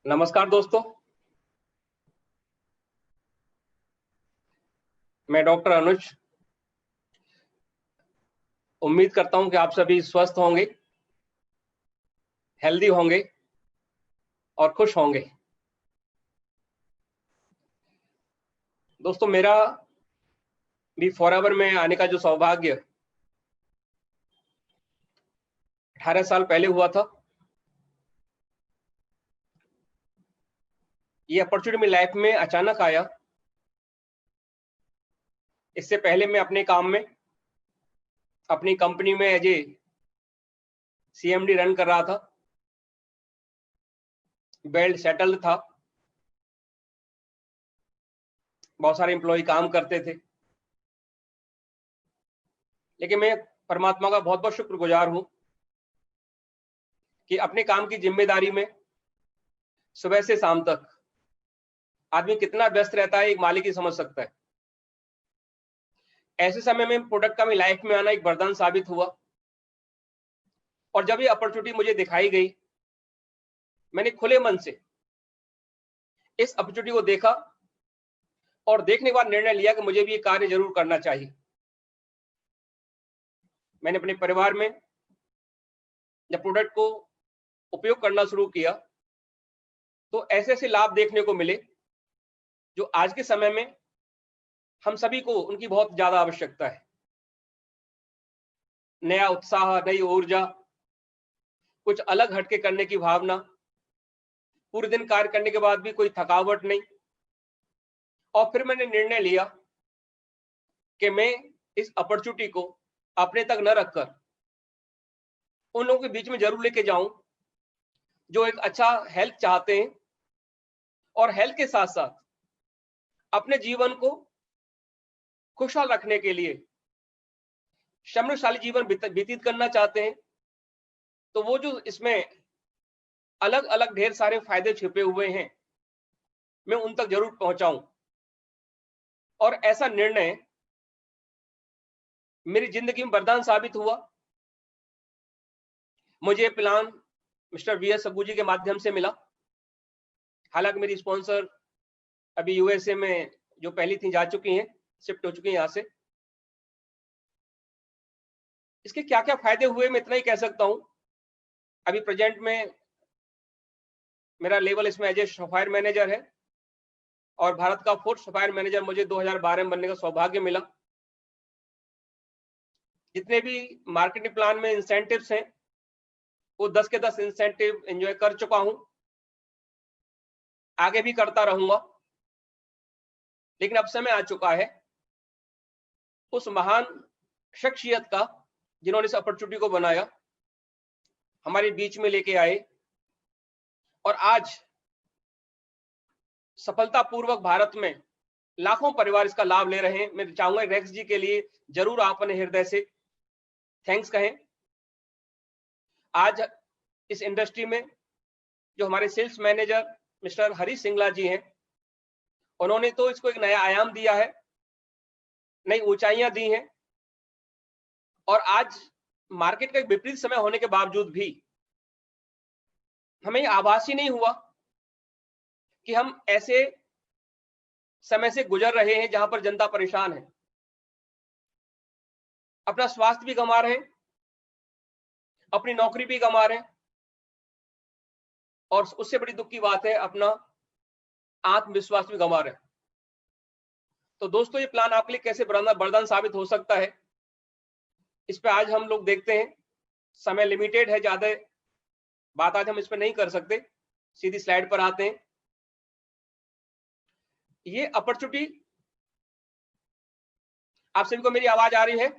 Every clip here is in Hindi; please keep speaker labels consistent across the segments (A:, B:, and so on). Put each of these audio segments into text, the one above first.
A: नमस्कार दोस्तों। मैं डॉक्टर अनुज। उम्मीद करता हूं कि आप सभी स्वस्थ होंगे, हेल्दी होंगे और खुश होंगे। दोस्तों, मेरा भी फॉरएवर में आने का जो सौभाग्य 18 साल पहले हुआ था, ये अपॉर्चुनिटी मेरी लाइफ में अचानक आया। इससे पहले मैं अपने काम में, अपनी कंपनी में एज ए सीएमडी रन कर रहा था, वेल सेटल्ड था, बहुत सारे एम्प्लॉय काम करते थे। लेकिन मैं परमात्मा का बहुत बहुत शुक्रगुजार हूं कि अपने काम की जिम्मेदारी में सुबह से शाम तक आदमी कितना व्यस्त रहता है, एक मालिक ही समझ सकता है। ऐसे समय में प्रोडक्ट का मेरी लाइफ में आना एक वरदान साबित हुआ। और जब ये अपॉर्चुनिटी मुझे दिखाई गई, मैंने खुले मन से इस अपॉर्चुनिटी को देखा और देखने के बाद निर्णय लिया कि मुझे भी ये कार्य जरूर करना चाहिए। मैंने अपने परिवार में जब प्रोडक्ट को उपयोग करना शुरू किया तो ऐसे ऐसे लाभ देखने को मिले जो आज के समय में हम सभी को उनकी बहुत ज्यादा आवश्यकता है। नया उत्साह, नई ऊर्जा, कुछ अलग हटके करने की भावना, पूरे दिन कार्य करने के बाद भी कोई थकावट नहीं। और फिर मैंने निर्णय लिया कि मैं इस अपॉर्चुनिटी को अपने तक न रखकर उन लोगों के बीच में जरूर लेके जाऊं जो एक अच्छा हेल्थ चाहते हैं और हेल्थ के साथ साथ अपने जीवन को खुशहाल रखने के लिए समृद्धशाली जीवन व्यतीत करना चाहते हैं। तो वो जो इसमें अलग अलग ढेर सारे फायदे छिपे हुए हैं, मैं उन तक जरूर पहुंचाऊं। और ऐसा निर्णय मेरी जिंदगी में वरदान साबित हुआ। मुझे plan mister V S Sabbu ji के माध्यम से मिला। हालांकि मेरी स्पॉन्सर अभी यूएसए में जो पहली थी जा चुकी हैं, शिफ्ट हो चुकी हैं यहाँ से। इसके क्या क्या फायदे हुए मैं इतना ही कह सकता हूं। अभी प्रेजेंट में मेरा लेवल इसमें एज ए सॉफ्टवेयर मैनेजर है और भारत का 4th सॉफ्टवेयर मैनेजर मुझे 2012 में बनने का सौभाग्य मिला। जितने भी मार्केटिंग प्लान में इंसेंटिव्स हैं वो 10 के 10 इंसेंटिव एंजॉय कर चुका हूं, आगे भी करता रहूंगा। लेकिन अब समय आ चुका है उस महान शख्सियत का जिन्होंने इस अपॉर्चुनिटी को बनाया, हमारे बीच में लेके आए और आज सफलतापूर्वक भारत में लाखों परिवार इसका लाभ ले रहे हैं। मैं चाहूंगा रेक्स जी के लिए जरूर आप अपने हृदय से थैंक्स कहें। आज इस इंडस्ट्री में जो हमारे sales manager mister Harish Singla ji हैं, उन्होंने तो इसको एक नया आयाम दिया है, नई ऊंचाइयां दी हैं। और आज मार्केट का एक विपरीत समय होने के बावजूद भी हमें आभास ही नहीं हुआ कि हम ऐसे समय से गुजर रहे हैं जहां पर जनता परेशान है, अपना स्वास्थ्य भी गंवा रहे हैं, अपनी नौकरी भी गंवा रहे हैं और उससे बड़ी दुख की बात है अपना आत्मविश्वास भी गंवा रहे हैं। तो दोस्तों, ये प्लान आपके लिए कैसे वरदान साबित हो सकता है, इस पे आज हम लोग देखते हैं। समय लिमिटेड है, ज्यादा बात आज हम इस पे नहीं कर सकते। सीधी स्लाइड पर आते हैं। ये अपॉर्चुनिटी, आप सभी को मेरी आवाज आ रही है?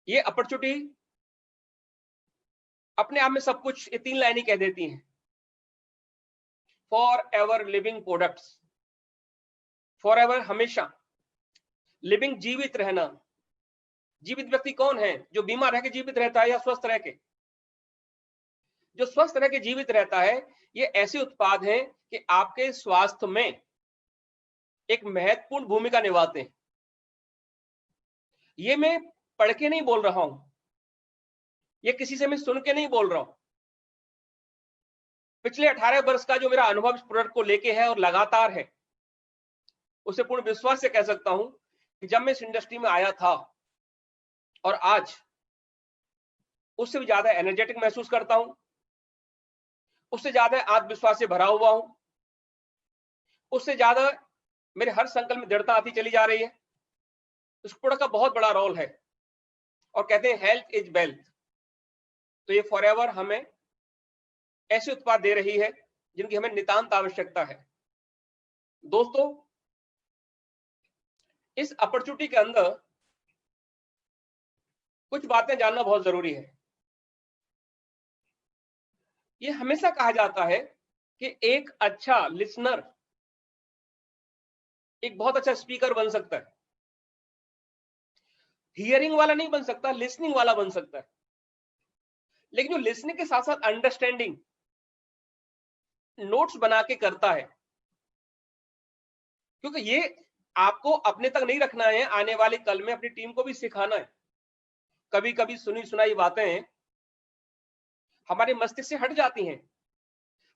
A: ये अपॉर्चुनिटी अपने आप में सब कुछ, ये 3 लाइनें कह देती हैं। For ever living products, for ever हमेशा, लिविंग जीवित रहना। जीवित व्यक्ति कौन है? जो बीमार रह के जीवित रहता है या स्वस्थ रह के? जो स्वस्थ रह के जीवित रहता है, ये ऐसे उत्पाद हैं कि आपके स्वास्थ्य में एक महत्वपूर्ण भूमिका निभाते हैं। ये मैं पढ़ के नहीं बोल रहा हूं, ये किसी से मैं सुन के नहीं बोल रहा हूं, पिछले 18 वर्ष का जो मेरा अनुभव इस प्रोडक्ट को लेके है और लगातार है, उसे पूर्ण विश्वास से कह सकता हूं कि जब मैं इस इंडस्ट्री में आया था और आज उससे भी ज्यादा एनर्जेटिक महसूस करता हूं, उससे ज्यादा आत्मविश्वास से भरा हुआ हूं, उससे ज्यादा मेरे हर संकल्प में दृढ़ता आती चली जा रही है। इस प्रोडक्ट का बहुत बड़ा रोल है और कहते हैं हेल्थ इज वेल्थ। तो ये फॉरएवर हमें ऐसे उत्पाद दे रही है जिनकी हमें नितांत आवश्यकता है। दोस्तों, इस अपॉर्चुनिटी के अंदर कुछ बातें जानना बहुत जरूरी है। ये हमेशा कहा जाता है कि एक अच्छा लिसनर एक बहुत अच्छा स्पीकर बन सकता है। हियरिंग वाला नहीं बन सकता, लिसनिंग वाला बन सकता है। लेकिन जो लिसनिंग के साथ साथ अंडरस्टैंडिंग नोट्स बना के करता है, क्योंकि ये आपको अपने तक नहीं रखना है, आने वाले कल में अपनी टीम को भी सिखाना है। कभी कभी सुनी सुनाई बातें हमारे मस्तिष्क से हट जाती हैं।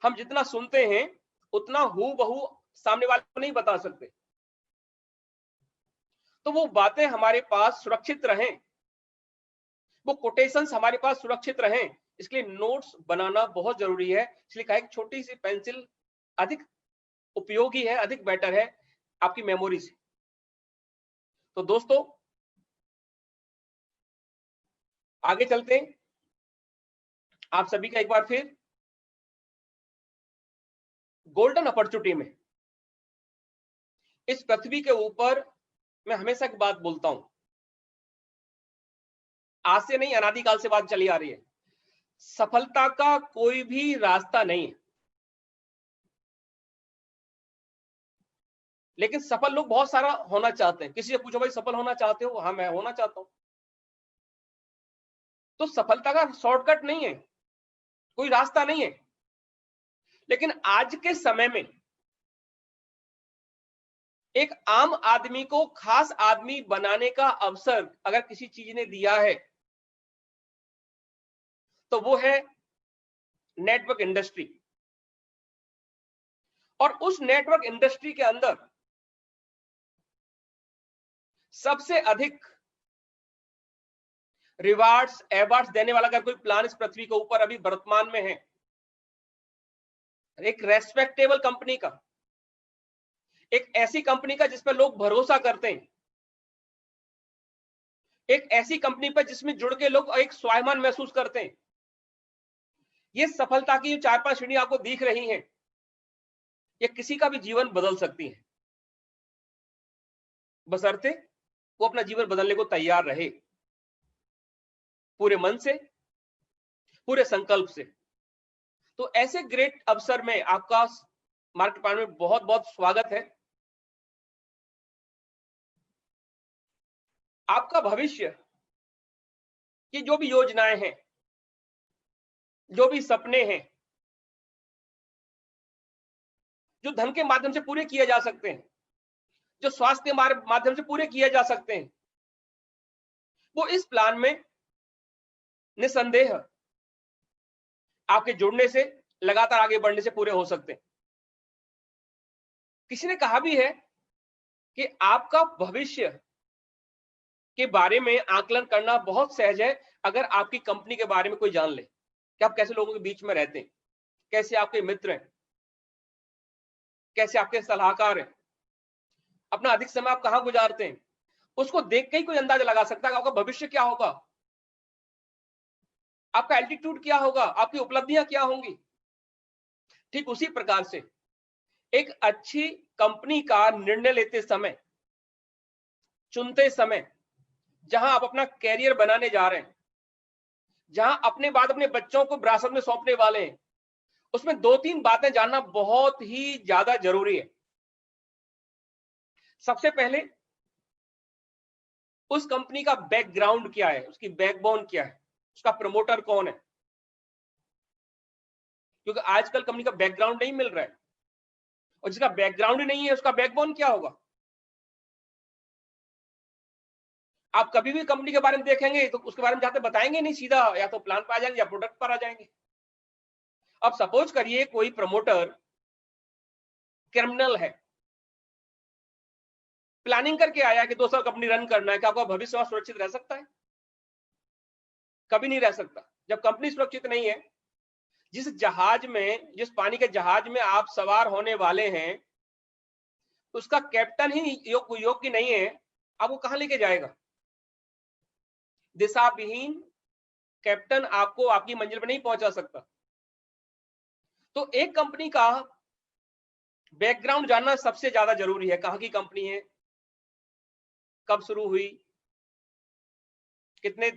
A: हम जितना सुनते हैं उतना हूबहू सामने वाले को नहीं बता सकते। तो वो बातें हमारे पास सुरक्षित रहें, वो कोटेशंस हमारे पास सुरक्षित रहें, इसलिए नोट्स बनाना बहुत जरूरी है। इसलिए कहा एक छोटी सी पेंसिल अधिक उपयोगी है, अधिक बेटर है आपकी मेमोरी से। तो दोस्तों, आगे चलते हैं। आप सभी का एक बार फिर गोल्डन अपॉर्चुनिटी में इस पृथ्वी के ऊपर मैं हमेशा एक बात बोलता हूं, आज से नहीं, अनादिकाल से बात चली आ रही है। सफलता का कोई भी रास्ता नहीं है, लेकिन सफल लोग बहुत सारा होना चाहते हैं। किसी से पूछो भाई सफल होना चाहते हो? हाँ, मैं होना चाहता हूं। तो सफलता का शॉर्टकट नहीं है, कोई रास्ता नहीं है। लेकिन आज के समय में एक आम आदमी को खास आदमी बनाने का अवसर अगर किसी चीज ने दिया है तो वो है नेटवर्क इंडस्ट्री। और उस नेटवर्क इंडस्ट्री के अंदर सबसे अधिक रिवार्ड्स अवार्ड्स देने वाला अगर कोई प्लान इस पृथ्वी के ऊपर अभी वर्तमान में है, एक रेस्पेक्टेबल कंपनी का, एक ऐसी कंपनी का जिस पर लोग भरोसा करते हैं, एक ऐसी कंपनी पर जिसमें जुड़ के लोग एक स्वाभिमान महसूस करते हैं। ये सफलता की 4-5 श्रेणी आपको दिख रही हैं, ये किसी का भी जीवन बदल सकती है, बशर्ते वो अपना जीवन बदलने को तैयार रहे, पूरे मन से, पूरे संकल्प से। तो ऐसे ग्रेट अवसर में आपका मार्केट प्लान में बहुत बहुत स्वागत है। आपका भविष्य की जो भी योजनाएं हैं, जो भी सपने हैं, जो धन के माध्यम से पूरे किए जा सकते हैं, जो स्वास्थ्य के माध्यम से पूरे किए जा सकते हैं, वो इस प्लान में निसंदेह आपके जुड़ने से, लगातार आगे बढ़ने से पूरे हो सकते हैं। किसी ने कहा भी है कि आपका भविष्य के बारे में आकलन करना बहुत सहज है अगर आपकी कंपनी के बारे में कोई जान ले कि आप कैसे लोगों के बीच में रहते हैं, कैसे आपके मित्र हैं, कैसे आपके सलाहकार हैं, अपना अधिक समय आप कहां गुजारते हैं। उसको देख के ही कोई अंदाजा लगा सकता है कि आपका भविष्य क्या होगा, आपका एल्टीट्यूड क्या होगा, आपकी उपलब्धियां क्या होंगी। ठीक उसी प्रकार से एक अच्छी कंपनी का निर्णय लेते समय, चुनते समय, जहां आप अपना कैरियर बनाने जा रहे हैं, जहां अपने बाद अपने बच्चों को विरासत में सौंपने वाले हैं, उसमें 2-3 बातें जानना बहुत ही ज्यादा जरूरी है। सबसे पहले उस कंपनी का बैकग्राउंड क्या है, उसकी बैकबोन क्या है, उसका प्रमोटर कौन है। क्योंकि आजकल कंपनी का बैकग्राउंड नहीं मिल रहा है, और जिसका बैकग्राउंड ही नहीं है उसका बैकबोन क्या होगा। आप कभी भी कंपनी के बारे में देखेंगे तो उसके बारे में जाते बताएंगे नहीं, सीधा या तो प्लान पर आ जाएंगे या प्रोडक्ट पर आ जाएंगे। अब सपोज करिए कोई प्रमोटर क्रिमिनल है, प्लानिंग करके आया कि 2 साल कंपनी रन करना है, क्या आपका भविष्य सुरक्षित रह सकता है? कभी नहीं रह सकता। जब कंपनी सुरक्षित नहीं है, जिस पानी के जहाज में आप सवार होने वाले हैं, उसका कैप्टन ही योग्य नहीं है, आपको कहां लेके जाएगा? दिशा विहीन कैप्टन आपको आपकी मंजिल पर नहीं पहुंचा सकता। तो एक कंपनी का बैकग्राउंड जानना सबसे ज्यादा जरूरी है। कहां की कंपनी है, कब शुरू हुई, कितने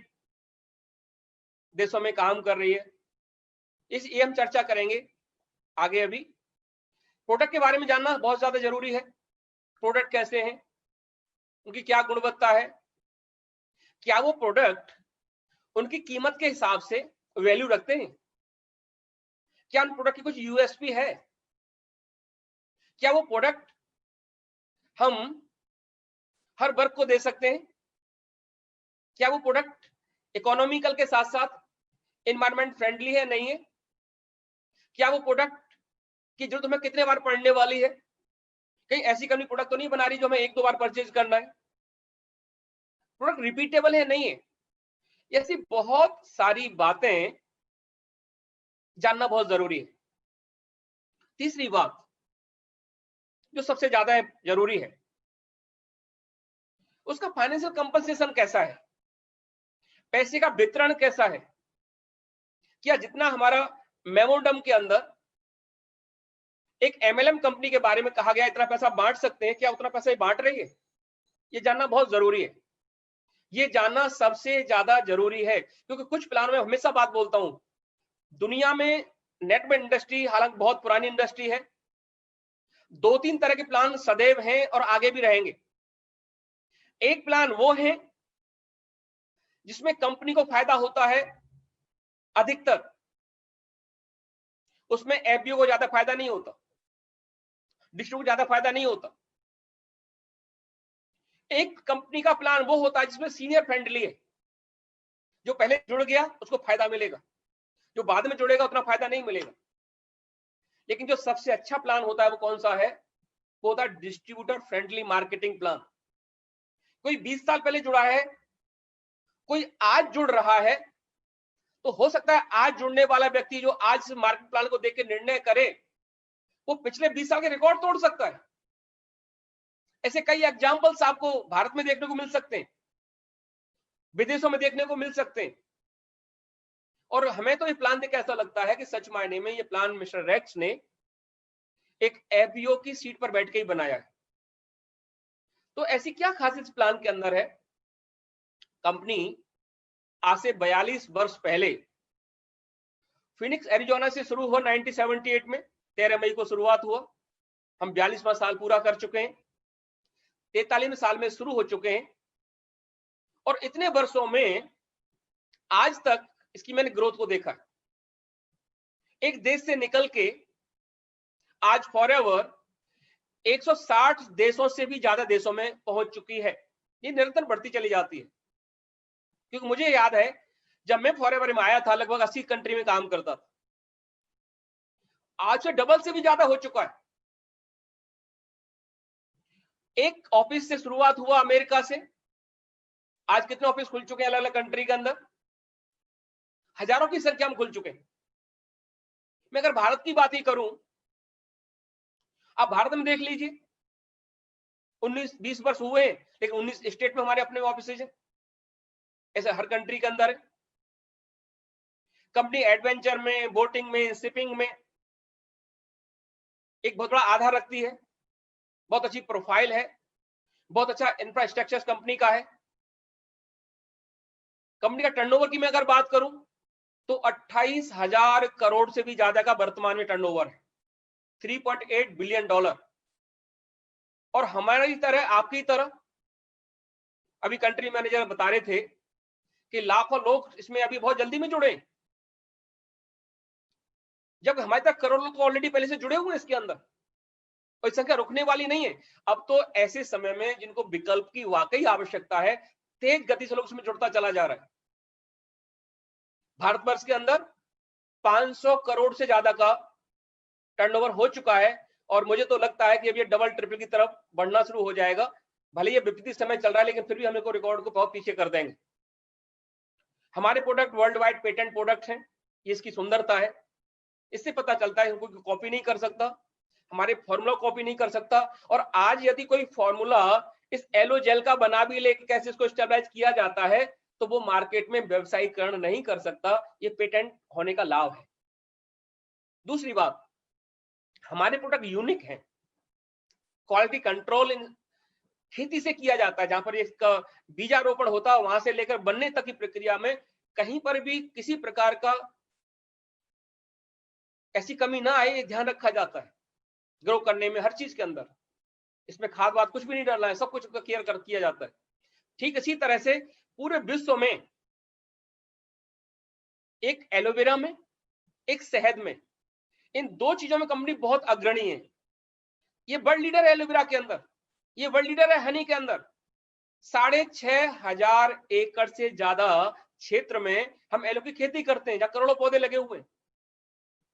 A: देशों में काम कर रही है, ये हम चर्चा करेंगे आगे। अभी प्रोडक्ट के बारे में जानना बहुत ज्यादा जरूरी है। प्रोडक्ट कैसे हैं, उनकी क्या गुणवत्ता है, क्या वो प्रोडक्ट उनकी कीमत के हिसाब से वैल्यू रखते हैं, क्या उन प्रोडक्ट की कुछ यूएसपी है, क्या वो प्रोडक्ट हम हर वर्ग को दे सकते हैं, क्या वो प्रोडक्ट इकोनॉमिकल के साथ साथ एनवायरमेंट फ्रेंडली है नहीं है, क्या वो प्रोडक्ट की जरूरत हमें कितने बार पड़ने वाली है, कहीं ऐसी कंपनी प्रोडक्ट तो नहीं बना रही जो हमें 1-2 बार परचेज करना है, प्रोडक्ट रिपीटेबल है नहीं है। ऐसी बहुत सारी बातें जानना बहुत जरूरी है। तीसरी बात जो सबसे ज्यादा जरूरी है, उसका फाइनेंशियल कंपनसेशन कैसा है, पैसे का वितरण कैसा है। क्या जितना हमारा मेमोरेंडम के अंदर एक एमएलएम कंपनी के बारे में कहा गया इतना पैसा बांट सकते हैं, क्या उतना पैसा बांट रही है, ये जानना बहुत जरूरी है। ये जानना सबसे ज्यादा जरूरी है, क्योंकि कुछ प्लान में हमेशा बात बोलता हूं, दुनिया में नेटवर्क इंडस्ट्री हालांकि बहुत पुरानी इंडस्ट्री है, 2-3 तरह के प्लान सदैव हैं और आगे भी रहेंगे। एक प्लान वो है जिसमें कंपनी को फायदा होता है अधिकतर, उसमें एफपीओ को ज्यादा फायदा नहीं होता, डिस्ट्रीब्यूटर को ज्यादा फायदा नहीं होता। एक कंपनी का प्लान वो होता है जिसमें सीनियर फ्रेंडली है, जो पहले जुड़ गया उसको फायदा मिलेगा, जो बाद में जुड़ेगा उतना फायदा नहीं मिलेगा। लेकिन जो सबसे अच्छा प्लान होता है वो कौन सा है, वो होता है डिस्ट्रीब्यूटर फ्रेंडली मार्केटिंग प्लान। कोई 20 साल पहले जुड़ा है, कोई आज जुड़ रहा है, तो हो सकता है आज जुड़ने वाला व्यक्ति जो आज मार्केट प्लान को देख के निर्णय करे, वो पिछले 20 साल के रिकॉर्ड तोड़ सकता है। ऐसे कई एग्जांपल्स आपको भारत में देखने को मिल सकते हैं, विदेशों में देखने को मिल सकते हैं। और हमें तो ये प्लान देख ऐसा लगता है कि सच मायने में ये प्लान मिस्टर रेक्स ने एक एफबीओ की सीट पर बैठ के ही बनाया है। तो ऐसी क्या खासियत इस प्लान के अंदर है, कंपनी आज से 42 वर्ष पहले फिनिक्स एरिजोना से शुरू हुआ 1978 में, 13 मई को शुरुआत हुआ। हम 42वां साल पूरा कर चुके हैं, 43वें साल में शुरू हो चुके हैं, और इतने वर्षों में आज तक इसकी मैंने ग्रोथ को देखा है। एक देश से निकल के आज फॉरएवर 160 देशों से भी ज्यादा देशों में पहुंच चुकी है। ये निरंतर बढ़ती चली जाती है, क्योंकि मुझे याद है जब मैं फॉरएवर में आया था लगभग 80 कंट्री में काम करता था, आज से डबल से भी ज्यादा हो चुका है। एक ऑफिस से शुरुआत हुआ अमेरिका से, आज कितने ऑफिस खुल चुके हैं अलग अलग कंट्री के अंदर, हजारों की संख्या में खुल चुके हैं। मैं अगर भारत की बात ही करूं, आप भारत में देख लीजिए, 19-20 वर्ष हुए हैं, लेकिन 19 स्टेट में हमारे अपने ऑफिस हैं, ऐसे हर कंट्री के अंदर है। कंपनी एडवेंचर में, बोटिंग में, शिपिंग में एक बहुत बड़ा आधार रखती है, बहुत अच्छी प्रोफाइल है, बहुत अच्छा इंफ्रास्ट्रक्चर कंपनी का है। कंपनी का टर्नओवर की मैं अगर बात करूं तो 28,000 करोड़ से भी ज्यादा का वर्तमान में टर्नओवर है, $3.8 बिलियन। और हमारी तरह, आपकी तरह, अभी कंट्री मैनेजर बता रहे थे कि लाखों लोग इसमें अभी बहुत जल्दी में जुड़े, जब हमारे तक करोड़ों लोग ऑलरेडी पहले से जुड़े हुए हैं इसके अंदर, और संख्या रुकने वाली नहीं है। अब तो ऐसे समय में जिनको विकल्प की वाकई आवश्यकता है, तेज गति से लोग इसमें जुड़ता चला जा रहा है। भारतवर्ष के अंदर 500 करोड़ से ज्यादा का टर्नओवर हो चुका है और मुझे तो लगता है कि अब ये डबल ट्रिपल की तरफ बढ़ना शुरू हो जाएगा। भले ये विपरीत समय चल रहा है लेकिन फिर भी हम को रिकॉर्ड को बहुत पीछे कर देंगे। हमारे product world wide patent product हैं, ये इसकी सुंदरता है। इससे पता चलता है कोई कॉपी नहीं कर सकता, हमारे फॉर्मूला कॉपी नहीं कर सकता। और आज यदि कोई फॉर्मूला इस एलोजेल का बना भी लेके कैसे इसको स्टेबलाइज किया जाता है तो वो मार्केट में व्यवसायीकरण नहीं कर सकता। ये पेटेंट होने का लाभ है। दूसरी बात, हमारे प्रोडक्ट यूनिक हैं। क्वालिटी कंट्रोल इन खेती से किया जाता है, जहां पर इसका बीजारोपण होता है वहां से लेकर बनने तक की प्रक्रिया में कहीं पर भी किसी प्रकार का ऐसी कमी ना आए, ध्यान रखा जाता है। ग्रो करने में हर चीज के अंदर इसमें खाद वाद कुछ भी नहीं डालना है, सब कुछ का केयर किया जाता है। ठीक इसी तरह से पूरे विश्व में एक एलोवेरा में, एक शहद में, इन दो चीजों में कंपनी बहुत अग्रणी है। ये वर्ल्ड लीडर है एलोवेरा के अंदर, ये वर्ल्ड लीडर है हनी के अंदर। 6,500 एकड़ से ज्यादा क्षेत्र में हम एलो की खेती करते हैं, जहां करोड़ों पौधे लगे हुए हैं।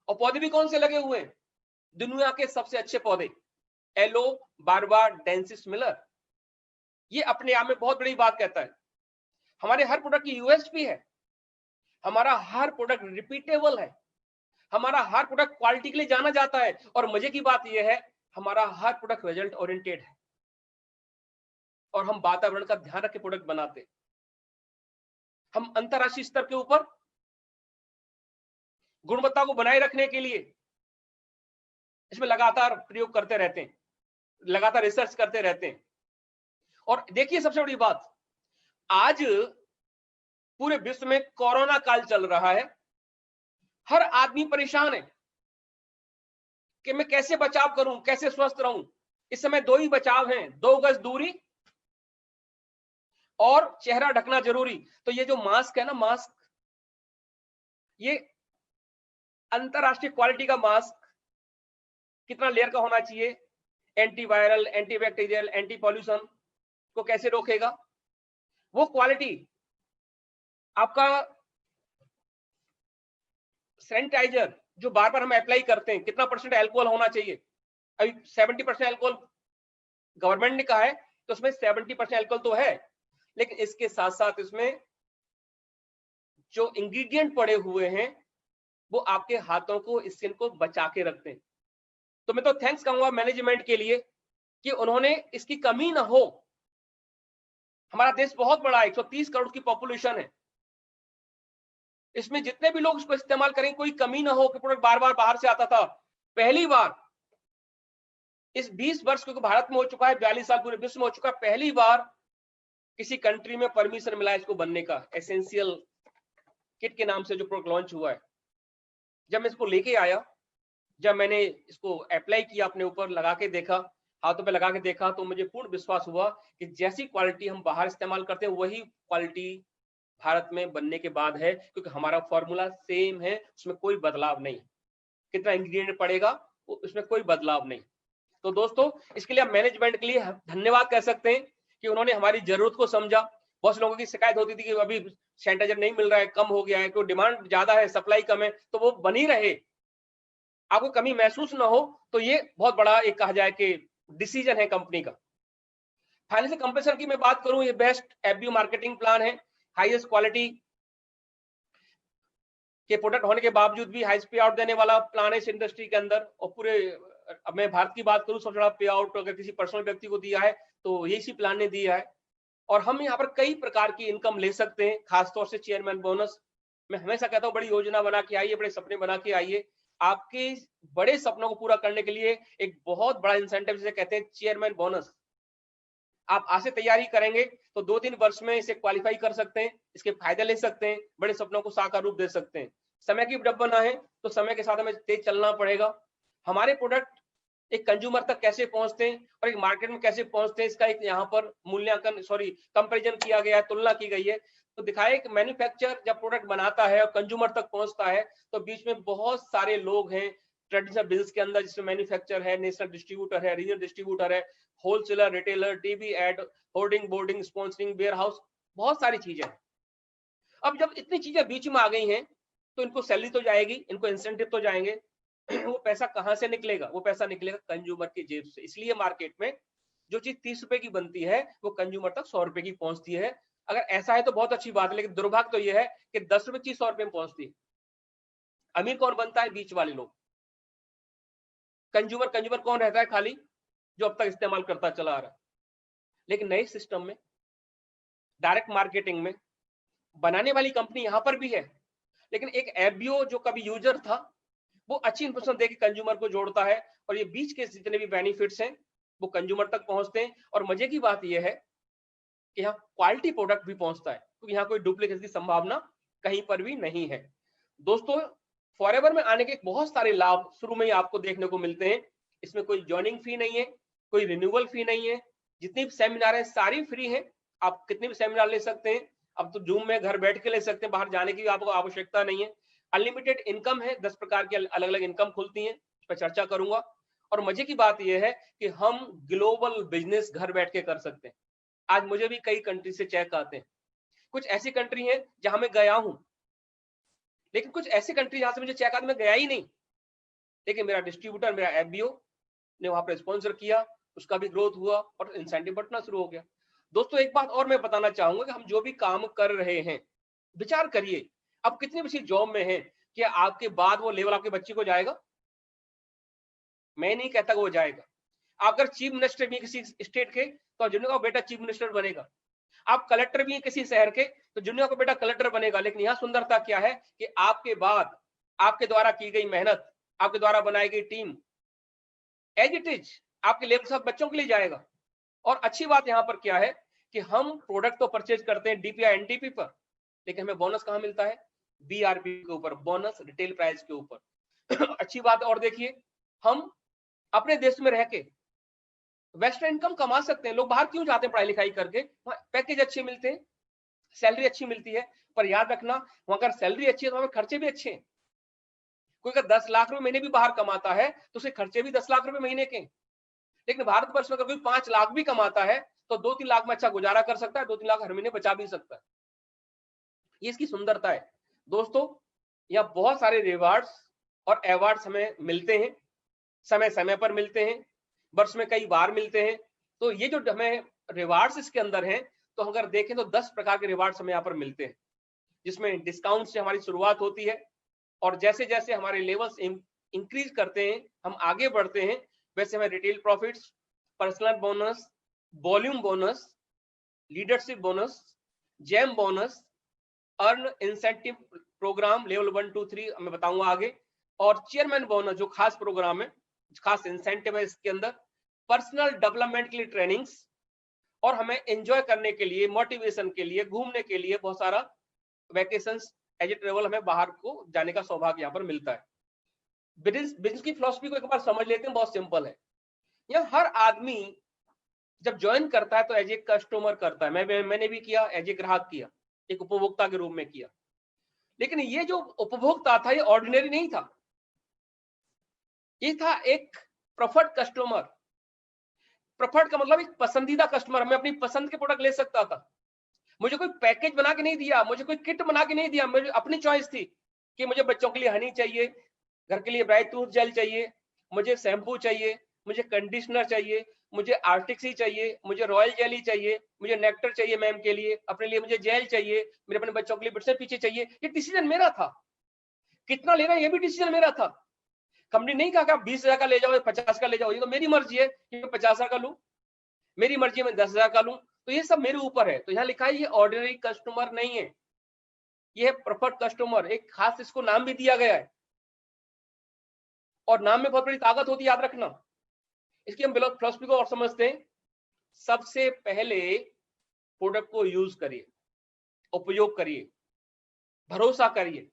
A: और पौधे भी कौन से लगे हुए हैं? दुनिया के सबसे अच्छे पौधे, एलो बारबा डेंसिस मिलर। ये अपने आप में बहुत बड़ी बात कहता है। हमारे हर प्रोडक्ट की यूएसपी है, हमारा हर प्रोडक्ट रिपीटेबल है, हमारा हर प्रोडक्ट क्वालिटी के लिए जाना जाता है। और मजे की बात यह है, हमारा हर प्रोडक्ट रिजल्ट ओरिएंटेड है और हम वातावरण का ध्यान रख के प्रोडक्ट बनाते हैं। हम अंतरराष्ट्रीय स्तर के ऊपर गुणवत्ता को बनाए रखने के लिए इसमें लगातार प्रयोग करते रहते हैं, लगातार रिसर्च करते रहते हैं। और देखिए सबसे बड़ी बात, आज पूरे विश्व में कोरोना काल चल रहा है। हर आदमी परेशान है कि मैं कैसे बचाव करूं, कैसे स्वस्थ रहूं। इस समय दो ही बचाव हैं, 2 गज दूरी और चेहरा ढकना जरूरी। तो ये जो मास्क है ना, मास्क, ये अंतरराष्ट्रीय क्वालिटी का मास्क कितना लेयर का होना चाहिए, एंटीवायरल, एंटीबैक्टीरियल, एंटी पॉल्यूशन को कैसे रोकेगा, वो क्वालिटी आपका सैनिटाइजर जो बार बार हम अप्लाई करते हैं, कितना परसेंट अल्कोहल होना चाहिए। अभी 70% अल्कोहल गवर्नमेंट ने कहा है, तो उसमें 70% अल्कोहल तो है, लेकिन इसके साथ साथ इसमें जो इंग्रेडिएंट पड़े हुए हैं वो आपके हाथों को, स्किन को बचा के रखते हैं। तो मैं तो थैंक्स कहूंगा मैनेजमेंट के लिए कि उन्होंने इसकी कमी ना हो। हमारा देश बहुत बड़ा है, 130 करोड़ की पॉपुलेशन है, इसमें जितने भी लोग इसको इस्तेमाल करेंगे कोई कमी ना हो कि प्रोडक्ट बार बार बाहर से आता था। पहली बार इस 20 वर्ष, क्योंकि भारत में हो चुका है, 42 साल पूरे विश्व में हो चुका है, पहली बार किसी कंट्री में परमिशन मिला है इसको बनने का। एसेंशियल किट के नाम से जो प्रोडक्ट लॉन्च हुआ है, जब मैं इसको लेके आया, जब मैंने इसको अप्लाई किया, अपने ऊपर लगा के देखा, हाथों पे लगा के देखा, तो मुझे पूर्ण विश्वास हुआ कि जैसी क्वालिटी हम बाहर इस्तेमाल करते हैं वही क्वालिटी भारत में बनने के बाद है, क्योंकि हमारा फॉर्मूला सेम है, उसमें कोई बदलाव नहीं। कितना इंग्रेडिएंट पड़ेगा उसमें कोई बदलाव नहीं। तो दोस्तों, इसके लिए आप मैनेजमेंट के लिए धन्यवाद कह सकते हैं कि उन्होंने हमारी जरूरत को समझा। बहुत से लोगों की शिकायत होती थी कि अभी सैनिटाइजर नहीं मिल रहा है, कम हो गया है, क्योंकि डिमांड ज्यादा है, सप्लाई कम है, तो वो बनी रहे, आपको कमी महसूस ना हो। तो ये बहुत बड़ा एक कहा जाए कि डिसीजन है कंपनी का। फाइनेंशियल कंपनसेशन की मैं बात करूं, ये बेस्ट एफबीओ मार्केटिंग प्लान है, हाईएस्ट क्वालिटी के प्रोडक्ट होने के बावजूद भी हाईएस्ट पे आउट देने वाला प्लान है इस इंडस्ट्री के अंदर। और पूरे, अब मैं भारत की बात करूं, सबसे बड़ा पे आउट अगर किसी पर्सनल व्यक्ति को दिया है तो ये इसी प्लान ने दिया है। और हम यहाँ पर कई प्रकार की इनकम ले सकते हैं, खासतौर से चेयरमैन बोनस। मैं हमेशा कहता हूँ बड़ी योजना बना के आइए, बड़े सपने बना के आइए। आपके बड़े सपनों को पूरा करने के लिए एक बहुत बड़ा इंसेंटिव जिसे कहते हैं चेयरमैन बोनस। आप आज से तैयारी करेंगे तो 2-3 वर्ष में इसे क्वालिफाई कर सकते हैं, इसके फायदे ले सकते हैं, बड़े सपनों को साकार रूप दे सकते हैं। समय की जब बना है तो समय के साथ हमें तेज चलना पड़ेगा। हमारे प्रोडक्ट एक कंज्यूमर तक कैसे पहुंचते हैं और एक मार्केट में कैसे पहुंचते हैं, इसका एक यहाँ पर मूल्यांकन, कंपैरिजन किया गया है, तुलना की गई है। तो दिखाए कि मैन्युफैक्चर जब प्रोडक्ट बनाता है और कंज्यूमर तक पहुंचता है तो बीच में बहुत सारे लोग हैं ट्रेडिशनल बिजनेस के अंदर, जिसमें मैन्युफैक्चर है, नेशनल डिस्ट्रीब्यूटर है, रीजनल डिस्ट्रीब्यूटर है, wholesaler, retailer, TV ad, hoarding, boarding, sponsoring, warehouse, बहुत सारी चीजें हैं। अब जब इतनी चीजें बीच में आ गई हैं तो इनको सैलरी तो जाएगी, इनको इंसेंटिव तो जाएंगे। वो पैसा कहाँ से निकलेगा? वो पैसा निकलेगा कंज्यूमर की जेब से। इसलिए मार्केट में जो चीज 30 रुपए की बनती है वो कंज्यूमर तक 100 रुपए की पहुंचती है। अगर ऐसा है तो बहुत अच्छी बात है, लेकिन दुर्भाग्य तो ये है कि 10 रुपए चीज 100 रुपए में पहुंचती है। अमीर कौन बनता है? बीच वाले लोग। कंज्यूमर कौन रहता है? खाली जो अब तक इस्तेमाल करता चला आ रहा है। लेकिन नए सिस्टम में, डायरेक्ट मार्केटिंग में, बनाने वाली कंपनी यहां पर भी है, लेकिन एक एफबीओ जो कभी यूजर था वो अच्छी इंफॉर्मेशन देके कंज्यूमर को जोड़ता है, और ये बीच के जितने भी बेनिफिट्स हैं वो कंज्यूमर तक पहुंचते हैं। और मजे की बात यह है कि यहाँ क्वालिटी प्रोडक्ट भी पहुंचता है, क्योंकि यहाँ कोई डुप्लीकेट की संभावना कहीं पर भी नहीं है। दोस्तों, फॉरएवर में आने के बहुत सारे लाभ शुरू में ही आपको देखने को मिलते हैं। इसमें कोई ज्वाइनिंग फी नहीं है, कोई रिन्यूअल फी नहीं है, जितनी भी सेमिनार है सारी फ्री है। आप कितने भी सेमिनार ले सकते हैं। अब तो जूम में घर बैठ के ले सकते हैं, बाहर जाने की आपको आवश्यकता नहीं है। अनलिमिटेड इनकम है, 10 प्रकार की अलग अलग इनकम खुलती है, इस पर चर्चा करूंगा। और मजे की बात यह है कि हम ग्लोबल बिजनेस घर बैठ के कर सकते हैं। आज मुझे भी कई कंट्री से चेक आते हैं। कुछ ऐसी कंट्री है जहां मैं गया हूं, लेकिन कुछ ऐसी कंट्री जहां से मुझे चेक आता मैं गया ही नहीं, लेकिन मेरा डिस्ट्रीब्यूटर, मेरा एफबीओ ने वहां पर स्पॉन्सर किया, उसका भी ग्रोथ हुआ और इंसेंटिव बढ़ना शुरू हो गया। दोस्तों, एक बात और मैं बताना चाहूंगा कि हम जो भी काम कर रहे हैं, विचार करिए, अब कितनी बच्ची जॉब में है, क्या आपके बाद वो लेवल आपके बच्चे को जाएगा? मैं नहीं कहता कि वो जाएगा। अगर चीफ मिनिस्टर भी किसी स्टेट के, तो जूनियर का बेटा चीफ मिनिस्टर बनेगा। आप कलेक्टर भी हैं किसी शहर के, तो जूनियर का बेटा कलेक्टर बनेगा। लेकिन यहाँ सुंदरता क्या है कि आपके बाद आपके द्वारा की गई मेहनत, आपके द्वारा बनाई गई टीम एज इट इज आपके लेवल सब बच्चों के लिए जाएगा। और अच्छी बात यहाँ पर क्या है कि हम प्रोडक्ट तो परचेज करते हैं डीपीआई एनडीपी पर, लेकिन हमें बोनस कहाँ मिलता है? बीआरपी के ऊपर, बोनस रिटेल प्राइस के ऊपर। अच्छी बात और देखिए, हम अपने देश में रह के वेस्टर्न इनकम कमा सकते हैं। लोग बाहर क्यों जाते हैं पढ़ाई लिखाई करके? वहाँ पैकेज अच्छे मिलते हैं, सैलरी अच्छी मिलती है, पर याद रखना वहां अगर सैलरी अच्छी है तो हमें खर्चे भी अच्छे हैं। कोई अगर 10 लाख रुपए महीने भी बाहर कमाता है तो उसे खर्चे भी 10 लाख रुपए महीने के। लेकिन भारतवर्ष में अगर कोई 5 लाख भी कमाता है तो 2-3 लाख में अच्छा गुजारा कर सकता है, 2-3 लाख हर महीने बचा भी सकता है। ये इसकी सुंदरता है। दोस्तों, यहाँ बहुत सारे रिवार्ड्स और अवार्ड्स हमें मिलते हैं, समय समय पर मिलते हैं, वर्ष में कई बार मिलते हैं। तो ये जो हमें रिवार्ड्स इसके अंदर हैं, तो अगर देखें तो 10 प्रकार के रिवार्ड्स हमें यहाँ पर मिलते हैं, जिसमें डिस्काउंट से हमारी शुरुआत होती है, और जैसे जैसे हमारे लेवल्स इंक्रीज करते हैं, हम आगे बढ़ते हैं, वैसे हमें retail profits, personal bonus, volume bonus, leadership bonus, gem bonus, earn incentive program level 1, 2, 3 मैं बताऊंगा आगे, और चेयरमैन बोनस जो खास प्रोग्राम है, खास इंसेंटिव है इसके अंदर, पर्सनल डेवलपमेंट के लिए ट्रेनिंग्स, और हमें एंजॉय करने के लिए, मोटिवेशन के लिए, घूमने के लिए बहुत सारा वैकेशंस एज ए ट्रेवल हमें बाहर को जाने का सौभाग्य यहाँ पर मिलता है। बिजनेस की फिलॉसफी को एक बार समझ लेते हैं, बहुत सिंपल है। यहाँ हर आदमी जब ज्वाइन करता है तो एज ए कस्टमर करता है। मैंने भी किया, एज ए ग्राहक किया, एक उपभोक्ता के रूप में किया। लेकिन ये जो उपभोक्ता था ये ऑर्डिनरी नहीं था, ये था एक प्रेफर्ड कस्टमर। प्रेफर्ड का मतलब एक पसंदीदा कस्टमर, मैं अपनी पसंद के प्रोडक्ट ले सकता था। मुझे कोई पैकेज बना के नहीं दिया, मुझे कोई किट बना के नहीं दिया, मुझे अपनी चॉइस थी कि मुझे बच्चों के लिए हनी चाहिए, घर के लिए ब्राइट टूथ जेल चाहिए, मुझे शैम्पू चाहिए, मुझे कंडीशनर चाहिए, मुझे आर्टिक्सी चाहिए, मुझे रॉयल जेली चाहिए, मुझे नेक्टर चाहिए मैम के लिए, अपने लिए मुझे जेल चाहिए, मेरे अपने बच्चों के लिए बिट्स पीछे चाहिए। ये डिसीजन मेरा था, कितना लेना ये भी डिसीजन मेरा था। कंपनी नहीं कहा कि आप 20,000 का ले जाओ, 50 का ले जाओ, ये तो मेरी मर्जी है कि मैं 50,000 का लूं, मेरी मर्जी है मैं 10,000 का लूं, तो ये सब मेरे ऊपर है। तो यहाँ लिखा है ये ऑर्डिनरी कस्टमर नहीं है, ये है प्रेफर्ड कस्टमर। एक खास इसको नाम भी दिया गया है, और नाम में बहुत बड़ी ताकत होती है, याद रखना। इसकी हम फिलॉसफी को और समझते हैं। सबसे पहले प्रोडक्ट को यूज करिए, उपयोग करिए, भरोसा करिए।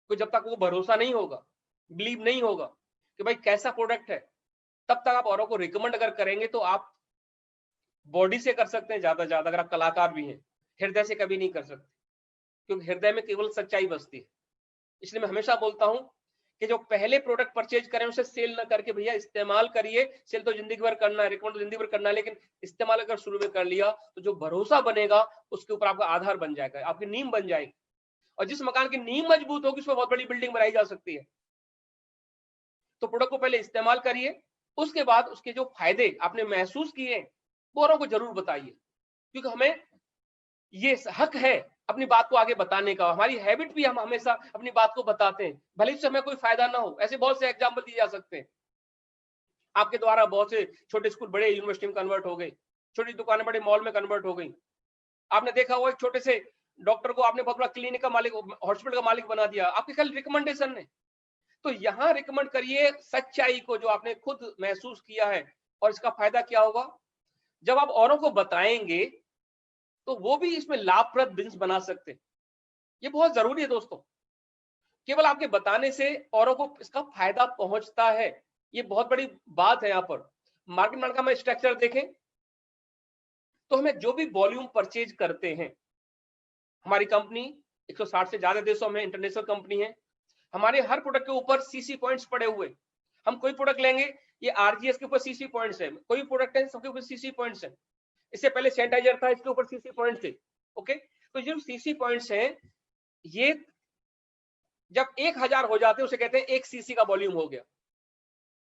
A: तो जब तक वो भरोसा नहीं होगा, बिलीव नहीं होगा कि भाई कैसा प्रोडक्ट है, तब तक आप औरों को रिकमेंड अगर करेंगे तो आप बॉडी से कर सकते हैं ज्यादा ज्यादा, अगर आप कलाकार भी हैं। हृदय से कभी नहीं कर सकते, क्योंकि हृदय में केवल सच्चाई बसती है। इसलिए मैं हमेशा बोलता हूं कि जो पहले प्रोडक्ट परचेज करें उसे सेल ना करके भैया इस्तेमाल करिए। सेल तो जिंदगी भर करना है, रिकमेंड तो जिंदगी भर करना है, लेकिन इस्तेमाल अगर शुरू में कर लिया तो जो भरोसा बनेगा उसके ऊपर आपका आधार बन जाएगा, आपकी नींव बन जाएगी। और जिस मकान की नींव मजबूत होगी उसमें बहुत बड़ी बिल्डिंग बनाई जा सकती है। तो प्रोडक्ट को पहले इस्तेमाल करिए, उसके बाद उसके जो फायदे आपने महसूस किए वो औरों को जरूर बताइए, क्योंकि हमें ये हक है अपनी बात को आगे बताने का। हमारी हैबिट भी हम हमेशा अपनी बात को बताते हैं, भले ही हमें कोई फायदा ना हो। ऐसे बहुत से एग्जाम्पल दिए जा सकते हैं। आपके द्वारा बहुत से छोटे स्कूल बड़े यूनिवर्सिटी में कन्वर्ट हो गए, छोटी दुकानें बड़े मॉल में कन्वर्ट हो गई। आपने देखा हुआ एक छोटे से डॉक्टर को आपने बहुत बड़ा क्लिनिक का मालिक, हॉस्पिटल का मालिक बना दिया आपके खाली रिकमेंडेशन ने। तो यहाँ रिकमेंड करिए सच्चाई को जो आपने खुद महसूस किया है, और इसका फायदा क्या होगा जब आप औरों को बताएंगे तो वो भी इसमें लाभप्रद बिजनेस बना सकते हैं। ये बहुत जरूरी है दोस्तों, केवल आपके बताने से औरों को इसका फायदा पहुंचता है, ये बहुत बड़ी बात है। यहाँ पर मार्केट का स्ट्रक्चर देखें तो हमें जो भी वॉल्यूम परचेज करते हैं, हमारी कंपनी 160 से ज्यादा देशों में इंटरनेशनल कंपनी है, हमारे हर प्रोडक्ट के ऊपर सीसी पॉइंट्स पड़े हुए। हम कोई प्रोडक्ट लेंगे, ये आरजीएस के ऊपर सीसी पॉइंट्स है, कोई प्रोडक्ट है सबके ऊपर सीसी पॉइंट्स है। इससे पहले सैनिटाइजर था, इसके ऊपर सीसी पॉइंट्स थे। ओके, तो जो सीसी पॉइंट्स हैं ये जब 1000 हो जाते हैं उसे कहते हैं 1 सीसी का वॉल्यूम हो गया।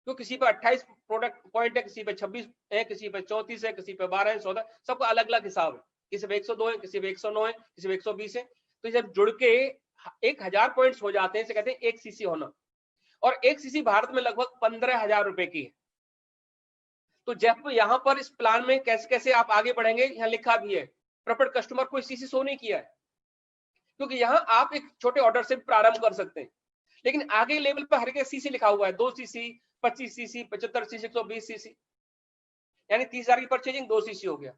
A: तो किसी पे 28 प्रोडक्ट पॉइंट है, किसी पे 26 है, किसी पे 34 है, किसी पे 12 है, 14, सबका अलग अलग हिसाब है। किसी पे 102 है, किसी पे 109 है, किसी पे 120 है। तो जब जुड़ के 1000 पॉइंट्स हो जाते हैं इसे कहते हैं 1 सीसी होना। और 1 सीसी भारत में लगभग 15,000 रुपए की है। तो जब यहाँ पर इस प्लान में कैसे कैसे आप आगे बढ़ेंगे, यहाँ लिखा भी है प्रेफर्ड कस्टमर को सीसी शो नहीं किया है, क्योंकि यहाँ आप एक छोटे ऑर्डर से प्रारंभ कर सकते हैं, लेकिन आगे लेवल पर हर एक सीसी लिखा हुआ है, 2 सीसी, 25 सीसी, 75 सीसी, 120 सीसी, यानी 30,000 की परचेजिंग 2 सीसी हो गया।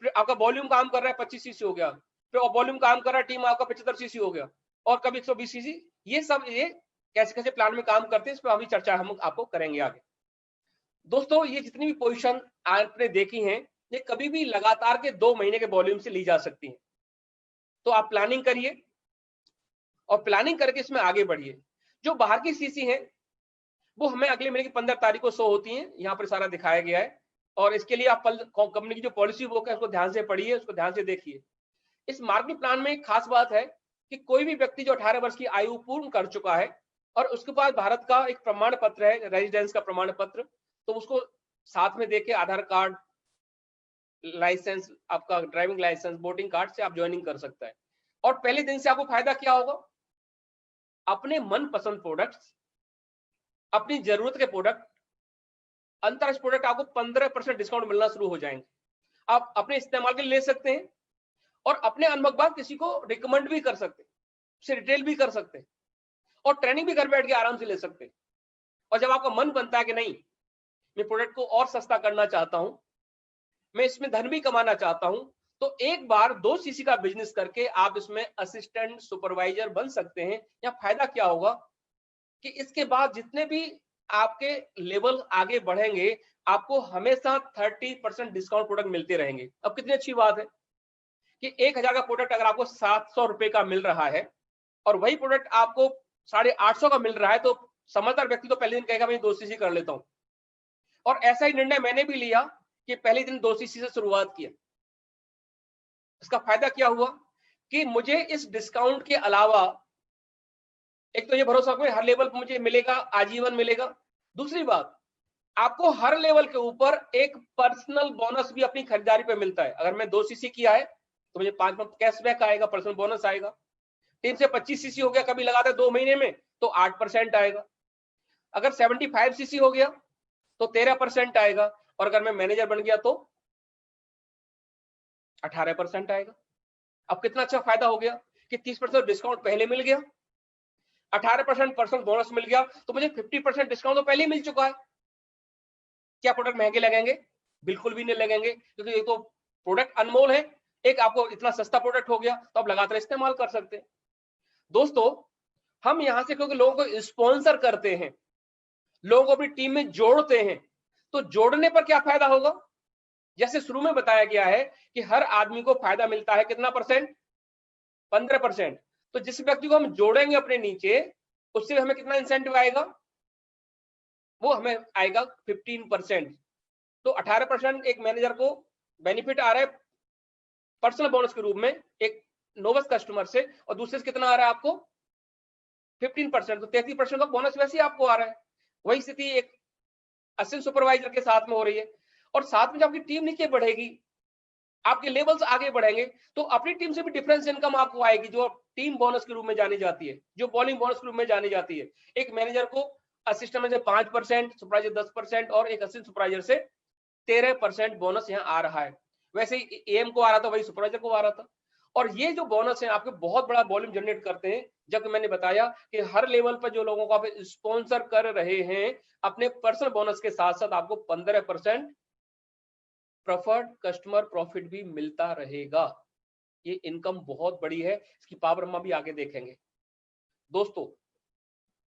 A: फिर आपका वॉल्यूम काम कर रहा है 25 सीसी हो गया, फिर वॉल्यूम काम कर रहा है टीम आपका 75 सीसी हो गया, और कभी 120 सीसी। ये सब ये कैसे कैसे प्लान में काम करते हैं इस पर अभी चर्चा हम आपको करेंगे आगे। दोस्तों ये जितनी भी पोजीशन आपने देखी हैं ये कभी भी लगातार के 2 महीने के वॉल्यूम से ली जा सकती हैं। तो आप प्लानिंग करिए और प्लानिंग करके इसमें आगे बढ़िए। जो बाहर की सीसी है वो हमें अगले महीने की 15 तारीख को शो होती है, यहाँ पर सारा दिखाया गया है। और इसके लिए आप कंपनी की जो पॉलिसी बुक है उसको ध्यान से पढ़िए, उसको ध्यान से देखिए। इस मार्केट प्लान में एक खास बात है कि कोई भी व्यक्ति जो 18 वर्ष की आयु पूर्ण कर चुका है और उसके पास भारत का एक प्रमाण पत्र है, रेजिडेंस का प्रमाण पत्र, तो उसको साथ में देके आधार कार्ड, लाइसेंस, आपका ड्राइविंग लाइसेंस, वोटिंग कार्ड से आप ज्वाइनिंग कर सकता है। और पहले दिन से आपको फायदा क्या होगा, अपने मनपसंद प्रोडक्ट्स, अपनी जरूरत के प्रोडक्ट, अंतरराष्ट्रीय प्रोडक्ट आपको 15% डिस्काउंट मिलना शुरू हो जाएंगे। आप अपने इस्तेमाल के लिए ले सकते हैं और अपने अनुभव बाद किसी को रिकमेंड भी कर सकते हैं, उसे रिटेल भी कर सकते हैं और ट्रेनिंग भी घर बैठ के आराम से ले सकते हैं। और जब आपका मन बनता है कि नहीं मैं प्रोडक्ट को और सस्ता करना चाहता हूं, मैं इसमें धन भी कमाना चाहता हूं, तो एक बार 2 सीसी का बिजनेस करके आप इसमें असिस्टेंट सुपरवाइजर बन सकते हैं। या फायदा क्या होगा कि इसके बाद जितने भी आपके लेवल आगे बढ़ेंगे आपको हमेशा 30% डिस्काउंट प्रोडक्ट मिलते रहेंगे। अब कितनी अच्छी बात है कि 1000 का प्रोडक्ट अगर आपको 700 रुपए का मिल रहा है और वही प्रोडक्ट आपको 850 का मिल रहा है, तो समझदार व्यक्ति तो पहले दिन कहेगा मैं 2 सीसी कर लेता हूं। और ऐसा ही निर्णय मैंने भी लिया कि पहले दिन 2 सीसी से शुरुआत किया। इसका फायदा क्या हुआ कि मुझे इस डिस्काउंट के अलावा एक तो ये भरोसा हुआ हर लेवल पर मुझे मिलेगा, आजीवन मिलेगा। दूसरी बात, आपको हर लेवल के ऊपर एक पर्सनल बोनस भी अपनी खरीदारी पे मिलता है। अगर मैं 2 सीसी किया है तो मुझे 5 मंथ कैशबैक आएगा, पर्सनल बोनस आएगा। 3 से 25 सीसी हो गया, कभी लगातार 2 महीने में, तो 8% आएगा। अगर 75 सीसी हो गया तो 13% आएगा, और अगर मैं मैनेजर बन गया तो 18% आएगा। अब कितना अच्छा फायदा हो गया कि 30% डिस्काउंट पहले मिल गया, 18% पर्सनल बोनस मिल गया, तो मुझे 50% डिस्काउंट तो पहले ही मिल चुका है। क्या प्रोडक्ट महंगे लगेंगे? बिल्कुल भी नहीं लगेंगे, क्योंकि ये तो प्रोडक्ट अनमोल है। एक आपको इतना सस्ता प्रोडक्ट हो गया तो आप लगातार इस्तेमाल कर सकते हैं। दोस्तों हम यहां से क्योंकि लोगों को स्पॉन्सर करते हैं, लोगों को अपनी टीम में जोड़ते हैं, तो जोड़ने पर क्या फायदा होगा? जैसे शुरू में बताया गया है कि हर आदमी को फायदा मिलता है कितना परसेंट? 15%। तो जिस व्यक्ति को हम जोड़ेंगे अपने नीचे, उससे हमें कितना इंसेंटिव आएगा? वो हमें आएगा 15%। तो 18% एक मैनेजर को बेनिफिट आ रहा है पर्सनल बोनस के रूप में, एक नोवस कस्टमर से और दूसरे से कितना आ रहा है आपको 15%, तो 33% का बोनस वैसे ही आपको आ रहा है। वही स्थिति एक असिस्टेंट सुपरवाइजर के साथ में हो रही है। और साथ में जब आपकी टीम नीचे बढ़ेगी, आपके लेवल्स आगे बढ़ेंगे, तो अपनी टीम से भी डिफरेंस इनकम आपको आएगी, जो टीम बोनस के रूप में जानी जाती है, जो बॉलिंग बोनस के रूप में जानी जाती है। एक मैनेजर को असिस्टेंट में से 5%, सुपरवाइजर 10% और एक असिस्टेंट सुपरवाइजर से 13% बोनस यहाँ आ रहा है। वैसे ही एएम को आ रहा था, वही सुपरवाइजर को आ रहा था। और ये जो बोनस है आपके बहुत बड़ा वॉल्यूम जनरेट करते हैं। जब मैंने बताया कि हर लेवल पर जो लोगों को आप स्पॉन्सर कर रहे हैं, अपने पर्सनल बोनस के साथ साथ आपको 15% प्रेफर्ड कस्टमर प्रॉफिट भी मिलता रहेगा। ये इनकम बहुत बड़ी है, इसकी पावर हम अभी आगे देखेंगे। दोस्तों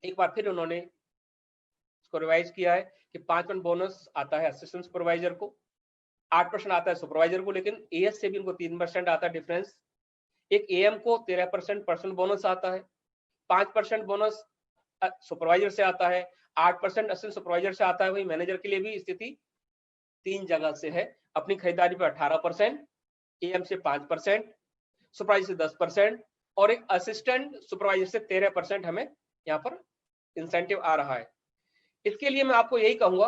A: एक बार फिर उन्होंने इसको रिवाइज किया है कि 5% बोनस आता है असिस्टेंट सुपरवाइजर को, 8% आता है सुपरवाइजर को, लेकिन एएस से भी उनको 3% आता है डिफरेंस। एक एएम को 13% पर्सनल बोनस आता है, 5% बोनस सुपरवाइजर से आता है, 8% असिस्टेंट सुपरवाइजर से आता है। वही मैनेजर के लिए भी स्थिति 3 जगह से है। अपनी खरीदारी पर 18%, एएम से 5%, सुपरवाइजर से 10% और एक असिस्टेंट सुपरवाइजर से 13% हमें यहाँ पर इंसेंटिव आ रहा है। इसके लिए मैं आपको यही कहूंगा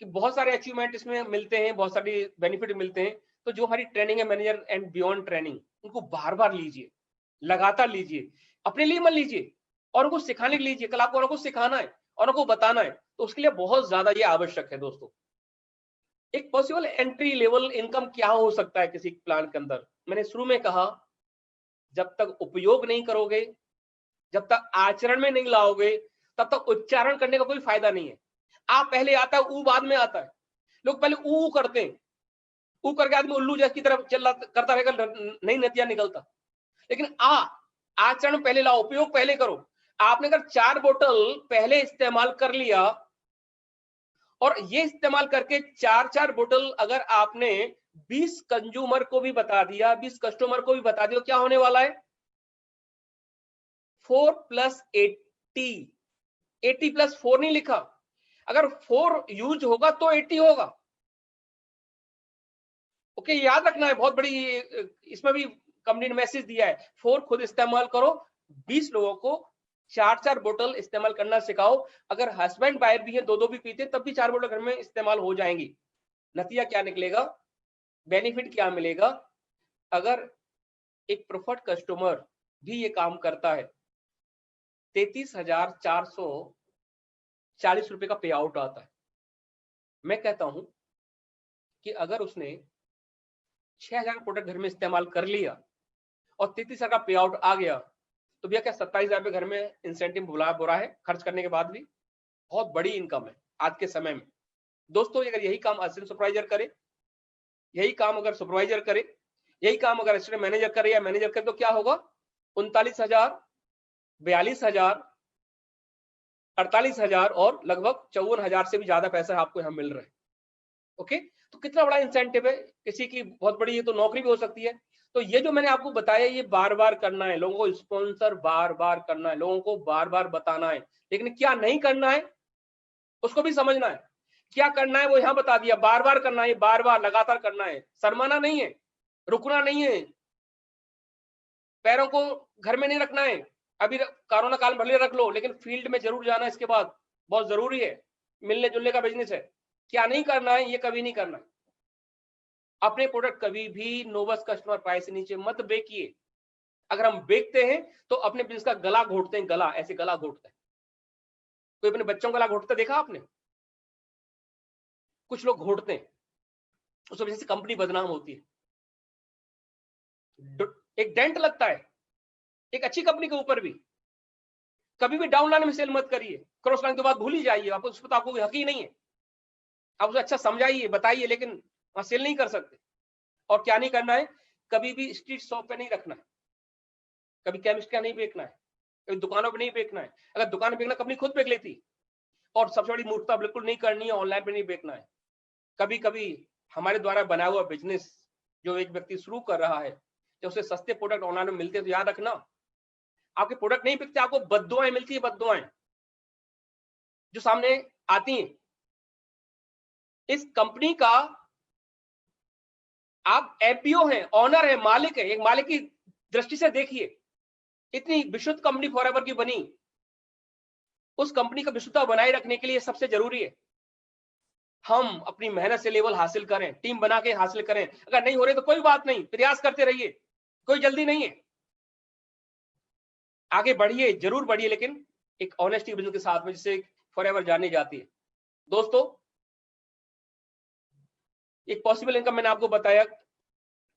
A: कि बहुत सारे अचीवमेंट इसमें मिलते हैं, बहुत सारी बेनिफिट मिलते हैं। तो जो हमारी ट्रेनिंग है मैनेजर एंड बियॉन्ड ट्रेनिंग, उनको बार बार लीजिए, लगातार लीजिए, अपने लिए मत लीजिए और उनको सिखाने के लीजिए। कल आपको उनको सिखाना है और उनको बताना है, तो उसके लिए बहुत ज्यादा ये आवश्यक है। दोस्तों एक पॉसिबल एंट्री लेवल इनकम क्या हो सकता है किसी प्लान के अंदर? मैंने शुरू में कहा, जब तक उपयोग नहीं करोगे, जब तक आचरण में नहीं लाओगे, तब तक उच्चारण करने का कोई फायदा नहीं है। आप पहले आता है, ऊ बाद में आता है। लोग पहले ऊ करते हैं, ऊ करके आदमी उल्लू जैसी तरफ चल करता रहेगा, नहीं नतीजा निकलता। लेकिन आचरण पहले लाओ, उपयोग पहले करो। आपने अगर 4 बोतल पहले इस्तेमाल कर लिया और ये इस्तेमाल करके 4 बोतल अगर आपने 20 कंज्यूमर को भी बता दिया, 20 कस्टमर को भी बता दिया, क्या होने वाला है? 4 + 80, 80 + 4 नहीं लिखा। अगर 4 यूज होगा तो 80 होगा। ओके, याद रखना है, बहुत बड़ी इसमें भी कंपनी ने मैसेज दिया है। 4 खुद इस्तेमाल करो, 20 लोगों को 4 बोतल इस्तेमाल करना सिखाओ। अगर हस्बैंड वाइफ भी है, दो भी पीते, तब भी 4 बोतल घर में इस्तेमाल हो जाएंगी। नतीजा क्या निकलेगा, बेनिफिट क्या मिलेगा? अगर एक प्रेफर्ड कस्टमर भी ये काम करता है, 33,440 रुपए का पे आउट आता है। मैं कहता हूं कि अगर उसने 6,000 प्रोडक्ट घर में इस्तेमाल कर लिया और 33,000 का पे आउट आ गया, तो भैया क्या 27,000 रुपए घर में इंसेंटिव बुरा है खर्च करने के बाद भी? बहुत बड़ी इनकम है आज के समय में। दोस्तों अगर यही काम असिस्टेंट सुपरवाइजर करे, यही काम अगर सुपरवाइजर करे, यही काम अगर असिस्टेंट मैनेजर करे या मैनेजर करे, तो क्या होगा? 39,000, 42,000, 48,000 और लगभग 54,000 से भी ज्यादा पैसा आपको यहाँ मिल रहा है। ओके, तो कितना बड़ा इंसेंटिव है। किसी की बहुत बड़ी, ये तो नौकरी भी हो सकती है। तो ये जो मैंने आपको बताया, ये बार बार करना है, लोगों को स्पॉन्सर बार बार करना है, लोगों को बार बार बताना है। लेकिन क्या नहीं करना है उसको भी समझना है। क्या करना है वो यहाँ बता दिया, बार बार करना है, बार बार लगातार करना है, शर्माना नहीं है, रुकना नहीं है, पैरों को घर में नहीं रखना है। अभी कोरोना काल भले रख लो, लेकिन फील्ड में जरूर जाना है इसके बाद, बहुत जरूरी है। मिलने जुलने का बिजनेस है। क्या नहीं करना है, ये कभी नहीं करना है। अपने प्रोडक्ट कभी भी नोवस कस्टमर प्राइस से नीचे मत बेचिए। अगर हम बेचते हैं तो अपने बिजनेस का गला घोटते हैं, गला ऐसे गला घोटते हैं। कोई अपने बच्चों का गला घोटते देखा आपने? कुछ लोग घोटते हैं, उस वजह से कंपनी बदनाम होती है, एक डेंट लगता है एक अच्छी कंपनी के ऊपर भी। कभी भी डाउन लाइन में सेल मत करिए, क्रॉस लाइन के बाद भूल ही जाइए, आपको उस पर आपको हक ही नहीं है। आप उसे अच्छा समझाइए, बताइए, लेकिन वहां सेल नहीं कर सकते। और क्या नहीं करना है, कभी भी स्ट्रीट शॉप पे नहीं रखना है, कभी केमिस्ट का नहीं बेचना है, कभी दुकानों पे नहीं बेचना है। अगर दुकान पे बेचना, कंपनी खुद बेच लेती। और सबसे बड़ी मूर्खता बिल्कुल नहीं करनी है, ऑनलाइन पे नहीं बेचना है। कभी कभी हमारे द्वारा बनाया हुआ बिजनेस जो एक व्यक्ति शुरू कर रहा है, जब उसे सस्ते प्रोडक्ट ऑनलाइन में मिलते हैं, तो याद रखना, आपके प्रोडक्ट नहीं बिकते, आपको बद्दुआएं मिलती है, बद्दुआएं जो सामने आती हैं। इस कंपनी का आप एपीओ हैं, ऑनर है, मालिक है, एक मालिक की दृष्टि से देखिए, इतनी विशुद्ध कंपनी फॉरएवर की बनी, उस कंपनी का विशुद्धता बनाए रखने के लिए सबसे जरूरी है हम अपनी मेहनत से लेवल हासिल करें, टीम बना के हासिल करें। अगर नहीं हो रहे तो कोई बात नहीं, प्रयास करते रहिए, कोई जल्दी नहीं है, आगे बढ़िए, जरूर बढ़िए, लेकिन एक ऑनेस्टी बिजनेस के साथ में, जिससे फॉरएवर जानी जाती है। दोस्तों, एक पॉसिबल इनकम मैंने आपको बताया,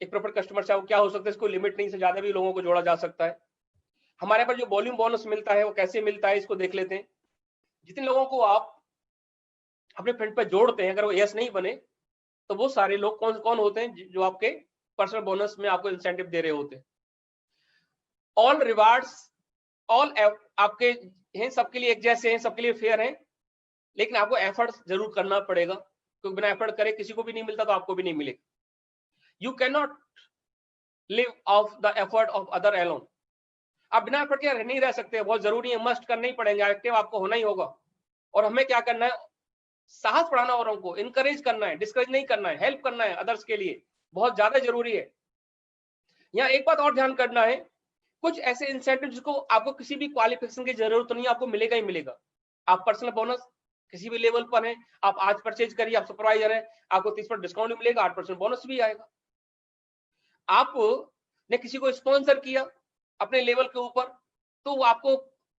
A: एक प्रॉपर कस्टमर से क्या हो सकता है, इसको लिमिट नहीं से ज्यादा भी लोगों को जोड़ा जा सकता है। हमारे पर जो वॉल्यूम बोनस मिलता है वो कैसे मिलता है, इसको देख लेते हैं। जितने लोगों को आप अपने फ्रेंड पे जोड़ते हैं, अगर वो यस नहीं बने तो वो सारे लोग कौन कौन होते हैं जो आपके पर्सनल बोनस में आपको इंसेंटिव दे रहे होते हैं। ऑल रिवार्ड्स, ऑल आपके हैं, सबके लिए एक जैसे हैं, सबके लिए फेयर हैं, लेकिन आपको एफर्ट जरूर करना पड़ेगा, क्योंकि बिना एफर्ट करे किसी को भी नहीं मिलता तो आपको भी नहीं मिलेगा। You can not live off the effort of other alone. आप बिना एफर्ट के नहीं रह सकते, बहुत जरूरी है, मस्ट करना ही पड़ेगा, एक्टिव आपको होना ही होगा। और हमें क्या करना है, साहस बढ़ाना, औरों को इनकरेज करना है, डिस्करेज नहीं करना है, हेल्प करना है अदर्स के लिए, बहुत ज्यादा जरूरी है। यहाँ एक बात और ध्यान करना है, कुछ ऐसे इंसेंटिव जिसको आपको किसी भी क्वालिफिकेशन की जरूरत नहीं है, आपको मिलेगा ही मिलेगा। आप पर्सनल बोनस किसी भी लेवल पर है, आप आज परचेज करिए, आप सुपरवाइजर है, आपको 30% डिस्काउंट भी मिलेगा, 8% बोनस भी आएगा। आपने किसी को स्पॉन्सर किया अपने लेवल के ऊपर, तो आपको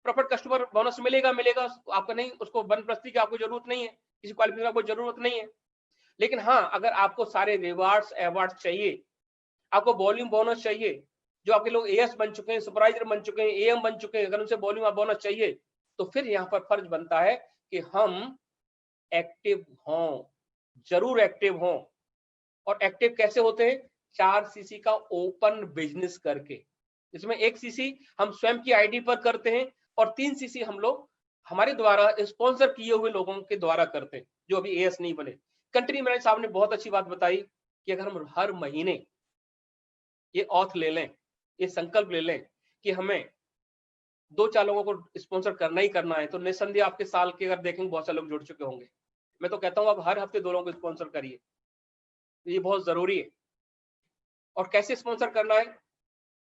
A: प्रॉपर कस्टमर बोनस मिलेगा मिलेगा, आपको नहीं, उसको 1+3 की आपको जरूरत नहीं है, किसी क्वालिफिकेशन की जरूरत नहीं है। लेकिन हाँ, अगर आपको सारे रिवार्ड्स अवार्ड चाहिए, आपको वॉल्यूम बोनस चाहिए, जो आपके लोग एएस बन चुके हैं, सुपरवाइजर बन चुके हैं, एएम बन चुके हैं, अगर उनसे वॉल्यूम बोनस चाहिए, तो फिर यहाँ पर फर्ज बनता है कि हम एक्टिव हों, जरूर एक्टिव हों। और एक्टिव कैसे होते हैं, 4 सीसी का ओपन बिजनेस करके, जिसमें 1 सीसी हम स्वयं की आईडी पर करते हैं और 3 सीसी हम लोग हमारे द्वारा स्पॉन्सर किए हुए लोगों के द्वारा करते हैं, जो अभी एएस नहीं बने। कंट्री मैनेजर साहब ने बहुत अच्छी बात बताई कि अगर हम हर महीने ये ऑथ ले लें, ये संकल्प ले लें कि हमें 2-4 लोगों को स्पॉन्सर करना ही करना है, तो निस्संदेह आपके साल के अगर देखेंगे बहुत सारे लोग जुड़ चुके होंगे। मैं तो कहता हूं आप हर हफ्ते 2 लोगों को स्पॉन्सर करिए, ये बहुत जरूरी है। और कैसे स्पॉन्सर करना है,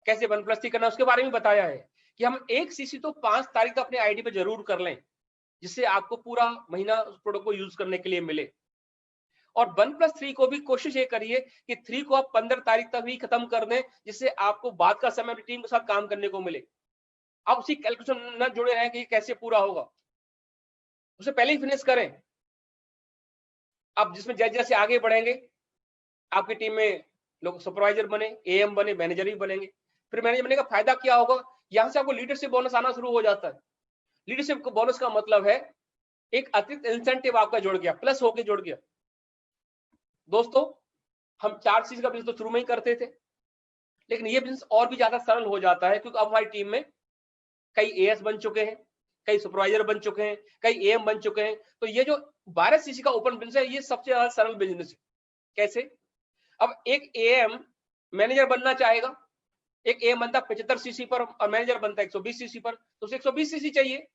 A: कैसे 1+3 करना है, उसके बारे में बताया है कि हम 1 सीसी तो 5 तारीख तक अपने आईडी पे जरूर कर लें, जिससे आपको पूरा महीना उस प्रोडक्ट को यूज करने के लिए मिले। और 1+3 को भी कोशिश ये करिए कि 3 को आप 15 तारीख तक भी खत्म कर दें, जिससे आपको बाद का समय टीम के साथ काम करने को मिले। आप उसी कैलकुलेशन न जुड़े रहें कि कैसे पूरा होगा, उसे पहले ही फिनिश करें। अब जिसमें जैसे जैसे आगे बढ़ेंगे, आपकी टीम में लोग सुपरवाइजर बने, एएम बने, मैनेजर भी बनेंगे। फिर मैनेजर बनने का फायदा क्या होगा, यहां से आपको लीडरशिप बोनस आना शुरू हो जाता है। लीडरशिप बोनस का मतलब है एक अतिरिक्त इंसेंटिव आपका जुड़ गया, प्लस होके जुड़ गया। दोस्तों, हम 4 चीज का बिजनेस तो शुरू में ही करते थे, लेकिन ये बिजनेस और भी ज्यादा सरल हो जाता है, क्योंकि अब हमारी टीम में कई एएस बन चुके हैं, कई सुपरवाइजर बन चुके हैं, कई एएम बन चुके हैं। तो ये जो 12 सीसी का ओपन बिजनेस है, ये सबसे ज्यादा सरल बिजनेस है। कैसे, अब एक एएम मैनेजर बनना चाहेगा, एक एएम बनता 75 सीसी पर और मैनेजर बनता 120 सीसी पर, तो उसे 120 सीसी चाहिए।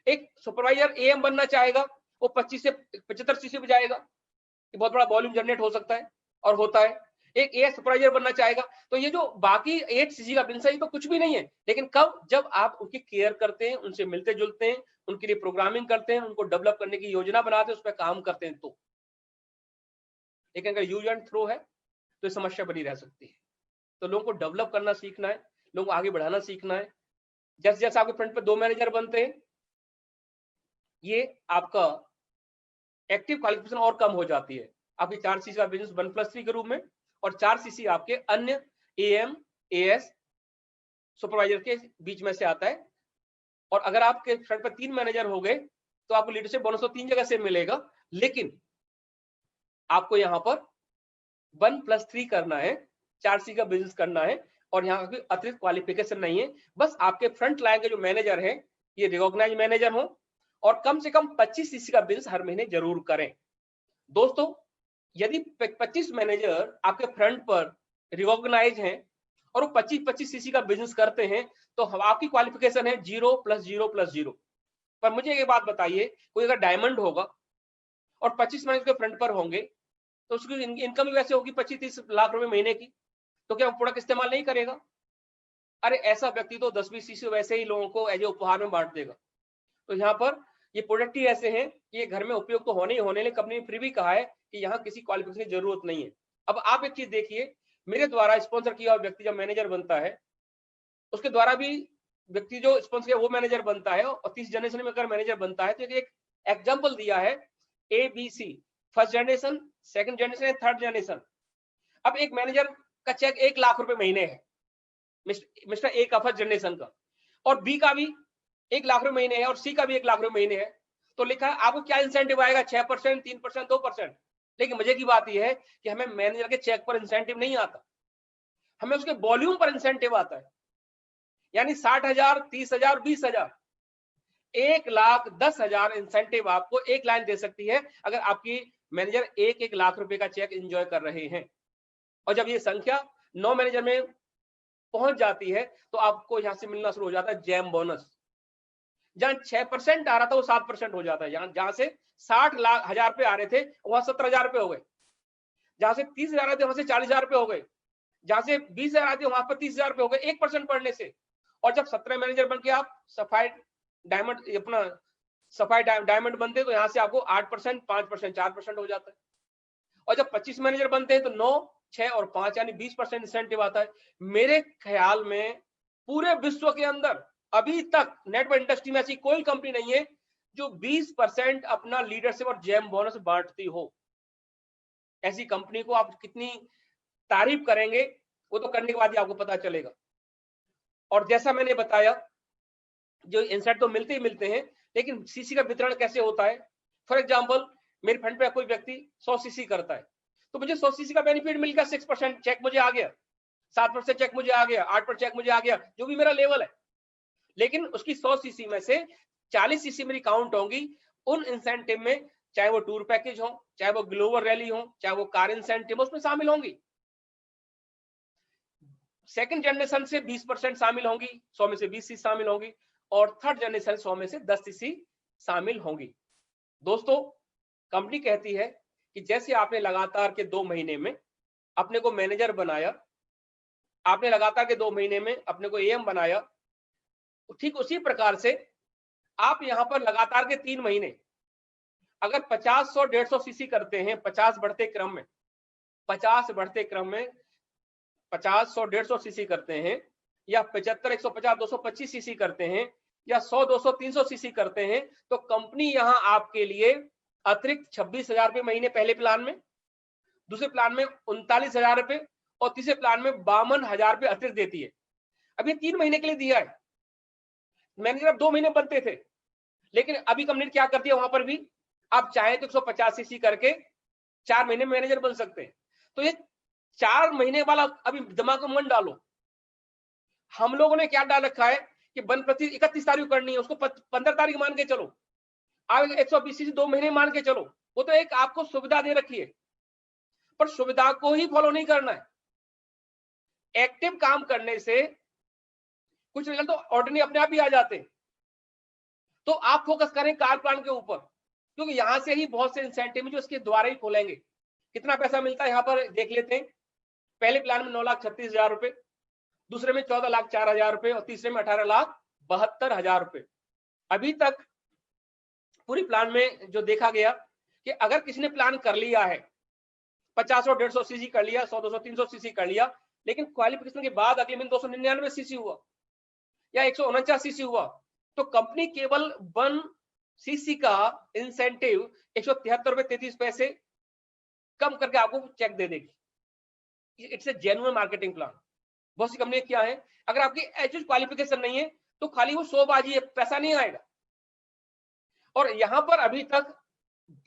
A: एक सुपरवाइजर एएम बनना चाहेगा, वो 25 से 75 सीसी पे जाएगा, ये बहुत बड़ा वॉल्यूम जनरेट हो सकता है और होता है। एक एएस सुपरवाइजर बनना चाहेगा, तो ये जो बाकी 8 सीसी का बिजनेस है, ये तो कुछ भी नहीं है। लेकिन कब, जब आप उनकी केयर करते हैं, उनसे मिलते जुलते हैं, उनके लिए प्रोग्रामिंग करते हैं, उनको डेवलप करने की योजना बनाते हैं, उस पर काम करते हैं तो। लेकिन अगर यूज एंड थ्रो है तो समस्या बनी रह सकती है। तो लोगों को डेवलप करना सीखना है, लोगों को आगे बढ़ाना सीखना है। जैसे जैसे आपके फ्रंट पे 2 मैनेजर बनते हैं, ये आपका एक्टिव क्वालिफिकेशन और कम हो जाती है। आपकी 4 सीसी का बिजनेस 1+3 के रूप में, और 4 सीसी आपके अन्य एएम, एएस, सुपरवाइजर के बीच में से आता है। और अगर आपके फ्रंट पर 3 मैनेजर हो गए, तो आपको लीडरशिप बोनस तो 3 जगह से मिलेगा, लेकिन आपको यहाँ पर 1+3 करना है, 4 सीसी का बिजनेस करना है, और यहाँ कोई अतिरिक्त क्वालिफिकेशन नहीं है। बस आपके फ्रंट लाइन के जो मैनेजर हैं, ये रिकॉग्नाइज मैनेजर हो और कम से कम 25 सीसी का बिजनेस हर महीने जरूर करें। दोस्तों, यदि 25 मैनेजर आपके फ्रंट पर रिकॉग्नाइज हैं और वो 25 सीसी का बिजनेस करते हैं, तो आपकी क्वालिफिकेशन है 0+0+0। पर मुझे एक बात बताइए, कोई अगर डायमंड होगा और 25 मैनेजर के फ्रंट पर होंगे, तो उसकी इनकम वैसे होगी 25-30 लाख रुपए महीने की। तो क्या वो प्रोडक्ट इस्तेमाल नहीं करेगा? अरे ऐसा व्यक्ति तो 10-20 शीशी वैसे ही लोगों को एज ए उपहार में बांट देगा। तो यहाँ पर ये प्रोडक्ट ही ऐसे हैं कि ये घर में उपयोग तो होने ही होने, लेकिन कंपनी ने फिर भी कहा है कि यहाँ किसी क्वालिफिकेशन की जरूरत नहीं है। अब आप एक चीज देखिए, मेरे द्वारा स्पॉन्सर किया हुआ व्यक्ति जब मैनेजर बनता है, उसके द्वारा भी व्यक्ति जो स्पॉन्सर किया वो मैनेजर बनता है, और 30 जनरेशन में अगर मैनेजर बनता है तो एक एग्जाम्पल दिया है ABC, first generation, second generation, third generation. अब एक मैनेजर का चेक 1 लाख रुपए महीने है, मिस्टर ए का फर्स्ट जनरेशन का, और बी का भी 1 लाख रुपए महीने है, और सी का भी 1 लाख रुपए महीने है। तो लिखा है आपको क्या इंसेंटिव आएगा, 6%, 3%, 2%। लेकिन मजे की बात यह है कि हमें मैनेजर के चेक पर इंसेंटिव नहीं आता, हमें उसके वॉल्यूम पर इंसेंटिव आता है। यानी 60,000, 30,000, 20,000, 1,10,000 इंसेंटिव आपको एक लाइन दे सकती है अगर आपकी मैनेजर 1 लाख रुपए का चेक एंजॉय कर रहे हैं। और जब ये संख्या 9 मैनेजर में पहुंच जाती है तो आपको यहां से मिलना शुरू हो जाता है जैम बोनस। जहां 6% आ रहा था वो 7% हो जाता है। जहां से 60,000 रुपए आ रहे थे वहां 17,000 रुपए हो गए। जहां से 30,000 आते वहां से 40,000 रुपए हो गए। जहां से 20,000 आते वहां पर 30,000 रुपए हो गए 1% बढ़ने से। और जब 17 मैनेजर बन के आप सफाई डायमंड अपना सफाई डायमंड बनते तो यहां से आपको 8%, 5%, 4% हो जाता है। और जब 25 मैनेजर बनते हैं तो 9, 6 और 5 यानी 20% इंसेंटिव आता है। मेरे ख्याल में पूरे विश्व के अंदर अभी तक नेटवर्क इंडस्ट्री में ऐसी कोई कंपनी नहीं है जो 20% अपना लीडरशिप और जैम बोनस बांटती हो। ऐसी कंपनी को आप कितनी तारीफ करेंगे वो तो करने के बाद ही आपको पता चलेगा। और जैसा मैंने बताया जो इंसेंटिव तो मिलते ही मिलते हैं, लेकिन सीसी का वितरण कैसे होता है। फॉर एग्जांपल मेरे फंड पे कोई व्यक्ति 100 सीसी करता है तो मुझे 100 सीसी का बेनिफिट मिल गया, 6% चेक मुझे आ गया, 7% चेक मुझे आ गया, 8% चेक मुझे आ गया, जो भी मेरा लेवल है। लेकिन उसकी 100 सीसी में से 40 सीसी मेरी काउंट होंगी उन इंसेंटिव में, चाहे वो टूर पैकेज हो, चाहे वो ग्लोबल रैली हो, चाहे वो कार इंसेंटिव, उसमें शामिल होंगी। सेकंड जनरेशन से 20% शामिल होंगी, 100 में से 20 सीसी शामिल होंगी, और थर्ड जनरेशन 100 में से 10 सीसी शामिल होंगी। दोस्तों कंपनी कहती है कि जैसे आपने लगातार के 2 महीने में अपने को मैनेजर बनाया, आपने लगातार के 2 महीने में अपने को एएम बनाया, ठीक उसी प्रकार से आप यहां पर लगातार के 3 महीने अगर 50, 100, 150 सीसी करते हैं, 50 बढ़ते क्रम में 50 बढ़ते क्रम में 50, 100, 150 सीसी करते हैं, या 75, 150, 225 सीसी करते हैं, या 100, 200, 300 सीसी करते हैं, तो कंपनी यहां आपके लिए अतिरिक्त 26,000 रुपए महीने पहले प्लान में, दूसरे प्लान में 39,000 रुपए, और तीसरे प्लान में 52,000 रुपए अतिरिक्त देती है। अभी 3 महीने के लिए दिया है। मैनेजर अब 2 महीने बनते थे, लेकिन अभी कंपनी क्या करती है, वहां पर भी आप चाहे तो 150 सीसी करके 4 महीने में मैनेजर बन सकते हैं। तो ये 4 महीने वाला अभी दिमाग में मन डालो। हम लोगों ने क्या डाल रखा है कि बन प्रति 31 तारीख करनी है, उसको 15 तारीख मान के चलो, आप 120 सीसी 2 महीने मान के चलो। वो तो एक आपको सुविधा दे रखी है, पर सुविधा को ही फॉलो नहीं करना है। एक्टिव काम करने से कुछ रिजल्ट तो ऑर्डिनरी अपने आप ही आ जाते हैं। तो आप फोकस करें कार प्लान के ऊपर, क्योंकि यहां से ही बहुत से इंसेंटिव जो इसके द्वारा ही खोलेंगे। कितना पैसा मिलता है यहाँ पर देख लेते हैं। पहले प्लान में 9,36,000 रुपए, दूसरे में 14,04,000 रुपए, और तीसरे में 18,72,000 रुपए। अभी तक पूरी प्लान में जो देखा गया कि अगर किसी ने प्लान कर लिया है, 50 और 150 सीसी कर लिया, 100, 200, 300 सीसी कर लिया, लेकिन क्वालिफिकेशन के बाद अगले महीने 299 सीसी हुआ या 149 सीसी हुआ, तो कंपनी केवल 1 सीसी का इंसेंटिव 173 रुपए 33 पैसे कम करके आपको चेक दे देगी। It's a genuine marketing plan. बहुत सी कंपनी क्या है, अगर आपकी एचएस क्वालिफिकेशन नहीं है तो खाली वो शोबाजी है, पैसा नहीं आएगा। और यहां पर अभी तक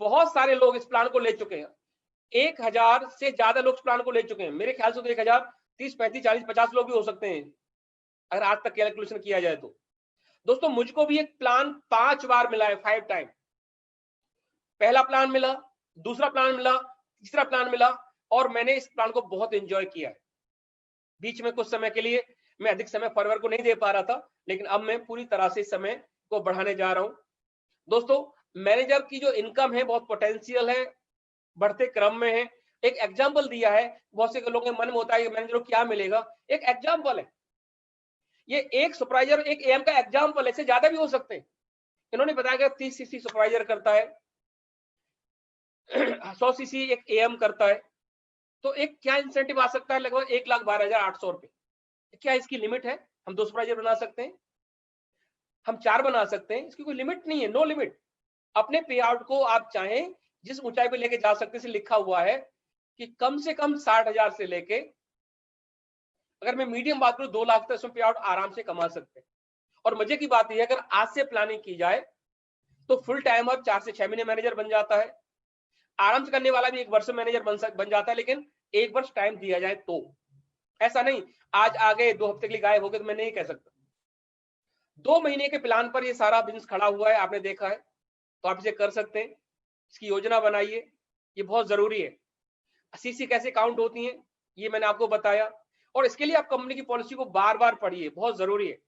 A: बहुत सारे लोग इस प्लान को ले चुके हैं। 1,000 से ज्यादा लोग इस प्लान को ले चुके हैं। मेरे ख्याल से तो 1,000, 30, 35, 40, 50 लोग भी हो सकते हैं अगर आज तक कैलकुलेशन किया जाए तो। दोस्तों मुझको भी एक प्लान 5 बार मिला है, 5 टाइम। पहला प्लान मिला, दूसरा प्लान मिला, तीसरा प्लान मिला, और मैंने इस प्लान को बहुत एंजॉय किया है। बीच में कुछ समय के लिए मैं अधिक समय फॉरवर्ड को नहीं दे पा रहा था, लेकिन अब मैं पूरी तरह से समय को बढ़ाने जा रहा हूं। दोस्तों मैनेजर की जो इनकम है बहुत पोटेंशियल है, बढ़ते क्रम में है। एक एग्जाम्पल दिया है। बहुत से लोगों के मन में होता है कि मैनेजर को क्या मिलेगा, एक एग्जाम्पल है ये, एक सुपरवाइजर एक एएम का एग्जाम्पल है, इससे ज्यादा भी हो सकते हैं। इन्होंने बताया कि 30 सीसी सुपरवाइजर करता है, 100 सीसी एक एएम करता है, तो एक क्या इंसेंटिव आ सकता है, लगभग 1,12,800 रुपए। क्या इसकी लिमिट है? हम 2 सुपरवाइजर बना सकते हैं, हम 4 बना सकते हैं, इसकी कोई लिमिट नहीं है, नो लिमिट। अपने पे आउट को आप चाहें जिस ऊंचाई पे लेके जा सकते हैं, लिखा हुआ है कि कम से कम 60,000 से लेके, अगर मैं मीडियम बात करूं 2 लाख तक इसमें पे आउट आराम से कमा सकते हैं। और मजे की बात यह है, अगर आज से प्लानिंग की जाए तो फुल टाइम अब 4 से 6 महीने मैनेजर बन जाता है। आराम से करने वाला भी 1 वर्ष में मैनेजर बन जाता है, लेकिन 1 वर्ष टाइम दिया जाए तो। ऐसा नहीं आज आ गए 2 हफ्ते के लिए गायब हो गए, तो मैं नहीं कह सकता। 2 महीने के प्लान पर ये सारा बिजनेस खड़ा हुआ है, आपने देखा है, तो आप इसे कर सकते हैं। इसकी योजना बनाइए, ये बहुत जरूरी है। सीसी कैसे काउंट होती है ये मैंने आपको बताया, और इसके लिए आप कंपनी की पॉलिसी को बार बार पढ़िए, बहुत जरूरी है।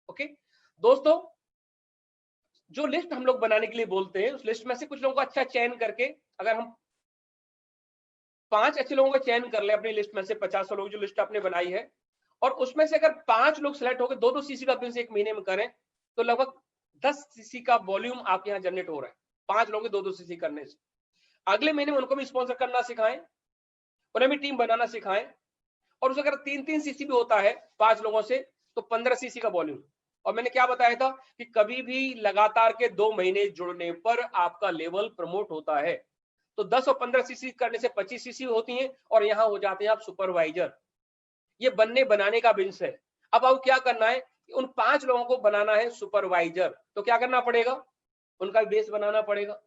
A: ओके दोस्तों, जो लिस्ट हम लोग बनाने के लिए बोलते हैं, उस लिस्ट में से कुछ लोगों का अच्छा चयन करके, अगर हम 5 अच्छे लोगों का चयन कर ले अपनी लिस्ट में से, 50 लोग जो लिस्ट आपने बनाई है, और उसमें से अगर 5 लोग सिलेक्ट हो गए, 2-2 सीसी का बिजनेस 1 महीने में करें, तो लगभग 10 सीसी का वॉल्यूम आपके यहाँ जनरेट हो रहा है 5 लोगों के 2-2 सीसी करने से। अगले महीने में उनको भी स्पॉन्सर करना सिखाएं, उन्हें भी टीम बनाना सिखाएं, और उसे अगर 3-3 सीसी भी होता है 5 लोगों से, तो 15 सीसी का वॉल्यूम। और मैंने क्या बताया था कि कभी भी लगातार के 2 महीने जुड़ने पर आपका लेवल प्रमोट होता है। तो 10 और 15 सीसी करने से 25 सीसी होती हैं, और यहां हो जाते हैं आप सुपरवाइजर। ये बनाने का बिजनेस है। अब आपको क्या करना है, उन 5 लोगों को बनाना है सुपरवाइजर। तो क्या करना पड़ेगा, उनका बेस बनाना पड़ेगा,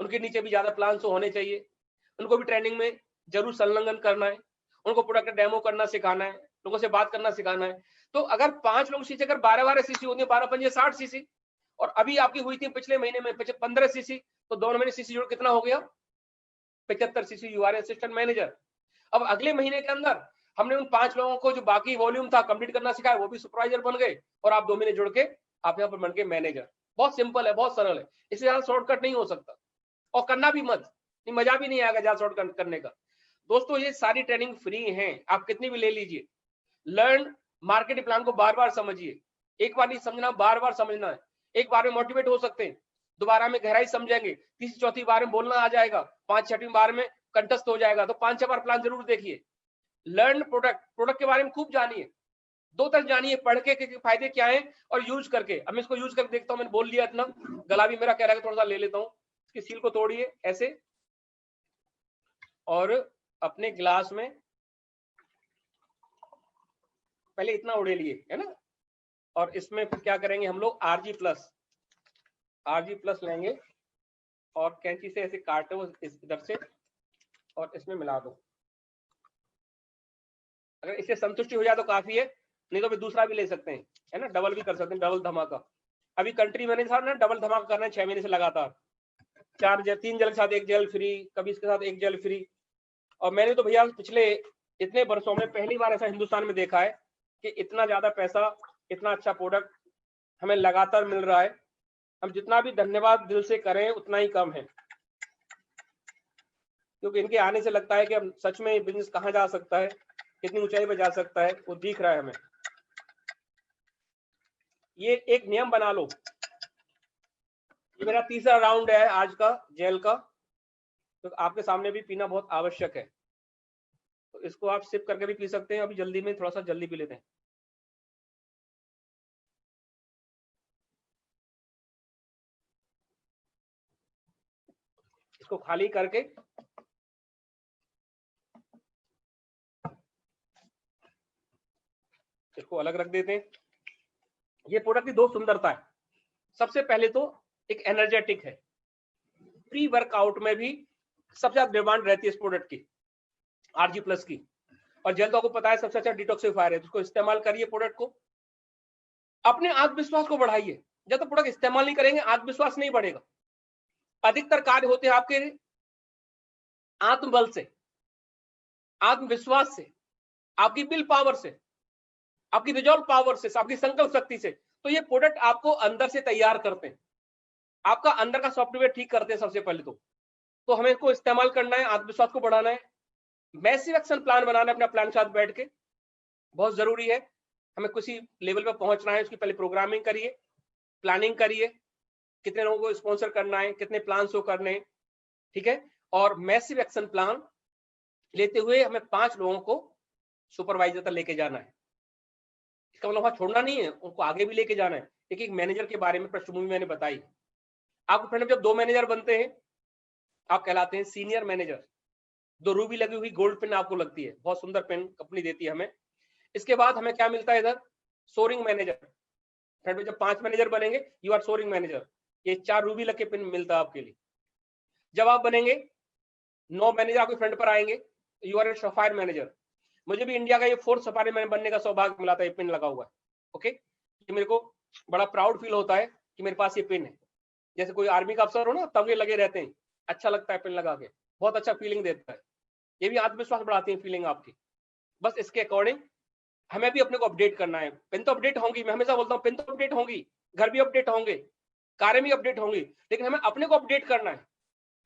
A: उनके नीचे भी ज्यादा प्लान होने चाहिए, उनको भी ट्रेनिंग में जरूर संलग्न करना है, उनको प्रोडक्ट डेमो करना सिखाना है, लोगों से बात करना सिखाना है। तो अगर 5 लोग सीसी, अगर 12-12 सीसी होती है, 12-5 60 सीसी, और अभी आपकी हुई थी पिछले महीने में 15 सीसी, तो दोनों महीने सीसी जोड़ कितना हो गया, 75 CC. You are assistant manager. अब अगले महीने के अंदर हमने उन 5 लोगों को जो बाकी वॉल्यूम था कंप्लीट करना सिखाया, वो भी सुपरवाइजर बन गए, और आप 2 महीने जुड़ के आप यहाँ पर बन के मैनेजर। बहुत सिंपल है, बहुत सरल है, इससे ज्यादा शॉर्टकट नहीं हो सकता, और करना भी मत, मजा भी नहीं आएगा ज्यादा शॉर्टकट करने का। दोस्तों ये सारी ट्रेनिंग फ्री है, आप कितनी भी ले लीजिए। लर्न मार्केट प्लान को बार बार समझिए, एक बार नहीं समझना, बार बार समझना है। एक बार में मोटिवेट हो सकते हैं, दोबारा में गहराई समझेंगे, तीसरी चौथी बार में बोलना आ जाएगा, 5-6वीं बार में कंठस्थ हो जाएगा, तो 5-6 बार प्लान जरूर देखिए। लर्न प्रोडक्ट के बारे में खूब जानिए, 2 तरह जानिए, पढ़ के फायदे क्या है और यूज करके। अब मैं इसको यूज करके देखता हूँ, मैंने बोल लिया इतना, गला भी मेरा कह रहा है, थोड़ा सा ले लेता हूँ। इसकी सील को तोड़िए ऐसे, और अपने गिलास में पहले इतना उड़े लिए, है ना, और इसमें फिर क्या करेंगे हम लोग, आरजी प्लस लेंगे, और कैंची से ऐसे काटो इधर से, और इसमें मिला दो। अगर इससे संतुष्टि हो जाए तो काफी है, नहीं तो फिर दूसरा भी ले सकते हैं, है ना, डबल भी कर सकते हैं, डबल धमाका। अभी कंट्री मैंने साहब ना डबल धमाका करना है 6 महीने से लगातार, 3 जेल के साथ 1 जेल फ्री, कभी इसके साथ 1 जेल फ्री। और मैंने तो भैया पिछले इतने वर्षों में पहली बार ऐसा हिंदुस्तान में देखा है कि इतना ज्यादा पैसा, इतना अच्छा प्रोडक्ट हमें लगातार मिल रहा है। हम जितना भी धन्यवाद दिल से करें उतना ही कम है, क्योंकि इनके आने से लगता है कि अब सच में बिजनेस कहाँ जा सकता है, कितनी ऊंचाई पर जा सकता है, वो दिख रहा है हमें। ये एक नियम बना लो, ये मेरा तीसरा राउंड है आज का जेल का, तो आपके सामने भी पीना बहुत आवश्यक है, तो इसको आप सिप करके भी पी सकते हैं। अभी जल्दी में थोड़ा सा जल्दी पी लेते हैं। इसको खाली करके इसको अलग रख देते हैं। ये प्रोडक्ट की 2 सुंदरता है। सबसे पहले तो एक एनर्जेटिक है, प्री वर्कआउट में भी सबसे ज्यादा डिमांड रहती है इस प्रोडक्ट की, आरजी प्लस की। और जेल तो आपको पता है सबसे अच्छा डिटॉक्सिफायर है, तो उसको इस्तेमाल करिए प्रोडक्ट को, अपने आत्मविश्वास को बढ़ाइए। जब तक प्रोडक्ट इस्तेमाल नहीं करेंगे आत्मविश्वास नहीं बढ़ेगा। अधिकतर कार्य होते हैं आपके आत्मबल से, आत्मविश्वास से, आपकी विल पावर से, आपकी रिजॉल्व पावर से, आपकी संकल्प शक्ति से। तो ये प्रोडक्ट आपको अंदर से तैयार करते हैं, आपका अंदर का सॉफ्टवेयर ठीक करते हैं सबसे पहले तो हमें इसको इस्तेमाल करना है, आत्मविश्वास को बढ़ाना है, मैसिव एक्शन प्लान बनाना अपना प्लान के साथ बैठ के बहुत जरूरी है। हमें किसी लेवल पे पहुंचना है, उसकी पहले प्रोग्रामिंग करिए, प्लानिंग करिए, कितने लोगों को स्पॉन्सर करना है, कितने प्लान शो करने हैं, ठीक है। और मैसिव एक्शन प्लान लेते हुए हमें 5 लोगों को सुपरवाइजर तक लेके जाना है। इसका मतलब वहां छोड़ना नहीं है, उनको आगे भी लेके जाना है। एक मैनेजर के बारे में पृष्ठभूमि मैंने बताई। आपको फ्रेंड जब 2 मैनेजर बनते हैं, आप कहलाते हैं सीनियर मैनेजर। 2 रूबी लगी हुई गोल्ड पेन आपको लगती है, बहुत सुंदर पेन कंपनी देती है हमें। इसके बाद हमें क्या मिलता है इधर, सोरिंग मैनेजर। फ्रेंड जब 5 मैनेजर बनेंगे, यू आर सोरिंग मैनेजर, ये 4 रूबी लग के पेन मिलता है आपके लिए। जब आप बनेंगे 9 मैनेजर आपके फ्रंट पर आएंगे, you are a sapphire manager. मुझे भी इंडिया का ये 4th सफायर मैनेजर बनने का सौभाग्य मिला था, ये पिन लगा हुआ है। ओके, ये मेरे को बड़ा प्राउड फील होता है कि मेरे पास ये पिन है। जैसे कोई आर्मी का अफसर हो ना, तगड़े लगे रहते हैं, अच्छा लगता है पिन लगा के, बहुत अच्छा फीलिंग देता है। ये भी आत्मविश्वास बढ़ाती है फीलिंग आपकी। बस इसके अकॉर्डिंग हमें भी अपने को अपडेट करना है। पिन तो अपडेट होंगी, मैं हमेशा बोलता हूँ पिन तो अपडेट होंगी, घर भी अपडेट होंगे, कारें भी अपडेट होंगी, लेकिन हमें अपने को अपडेट करना है,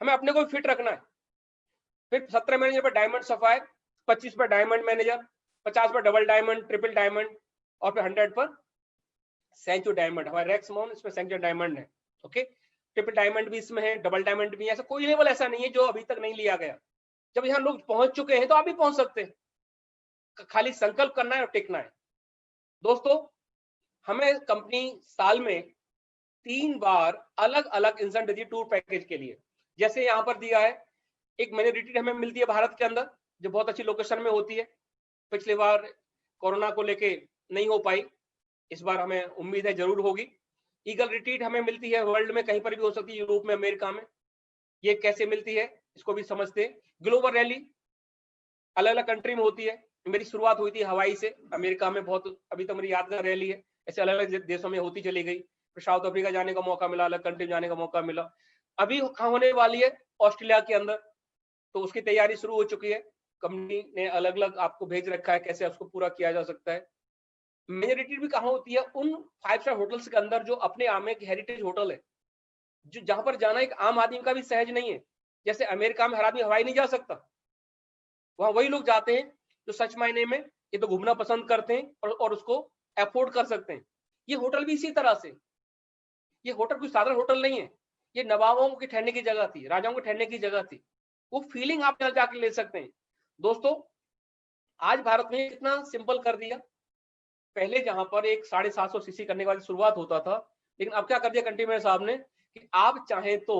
A: हमें अपने को फिट रखना है। फिर 17 मैनेजर पर डायमंड सफायर, 25 पर डायमंड मैनेजर, 50 पर डबल डायमंड, ट्रिपल डायमंड, और फिर 100 पर सेंचुरी डायमंड। हमारे रेक्स मोन इसमें सेंचुरी डायमंड है। ओके, ट्रिपल डायमंड भी इसमें है, डबल डायमंड भी है। ऐसा कोई लेवल ऐसा नहीं है जो अभी तक नहीं लिया गया। जब यहाँ लोग पहुंच चुके हैं तो आप भी पहुंच सकते हैं, खाली संकल्प करना है और टिकना है। दोस्तों, हमें कंपनी साल में 3 बार अलग अलग इंसेंटिव देती है टूर पैकेज के लिए। जैसे यहाँ पर दिया है, एक मिनी रिट्रीट हमें मिलती है भारत के अंदर, जो बहुत अच्छी लोकेशन में होती है। पिछली बार कोरोना को लेके नहीं हो पाई, इस बार हमें उम्मीद है जरूर होगी। ईगल रिट्रीट हमें मिलती है, वर्ल्ड में कहीं पर भी हो सकती है, यूरोप में, अमेरिका में। ये कैसे मिलती है इसको भी समझते हैं। ग्लोबल रैली अलग अलग कंट्री में होती है। मेरी शुरुआत हुई थी हवाई से, अमेरिका में बहुत अभी तो मेरी यादगार रैली है। ऐसे अलग अलग देशों में होती चली गई, फिर साउथ अफ्रीका जाने का मौका मिला, अलग कंट्री जाने का मौका मिला। अभी कहाँ होने वाली है, ऑस्ट्रेलिया के अंदर, तो उसकी तैयारी शुरू हो चुकी है। कंपनी ने अलग अलग आपको भेज रखा है कैसे उसको पूरा किया जा सकता है। मेजोरिटी भी कहाँ होती है, उन 5 स्टार होटल्स के अंदर जो अपने आप में एक हेरिटेज होटल है, जो जहां पर जाना एक आम आदमी का भी सहज नहीं है। जैसे अमेरिका में हर आदमी हवाई नहीं जा सकता, वहां वही लोग जाते हैं जो सच मायने में ये तो घूमना पसंद करते हैं और उसको अफोर्ड कर सकते हैं। ये होटल भी इसी तरह से, ये होटल कोई साधारण होटल नहीं है, ये नवाबों की ठहरने की जगह थी, राजाओं की ठहरने की जगह थी। वो फीलिंग आप यहाँ जाकर ले सकते हैं। दोस्तों, आज भारत में कितना सिंपल कर दिया। पहले जहां पर एक 750 सीसी करने के बाद शुरुआत होता था, लेकिन अब क्या कर दिया कंटेनर साहब ने कि आप चाहें तो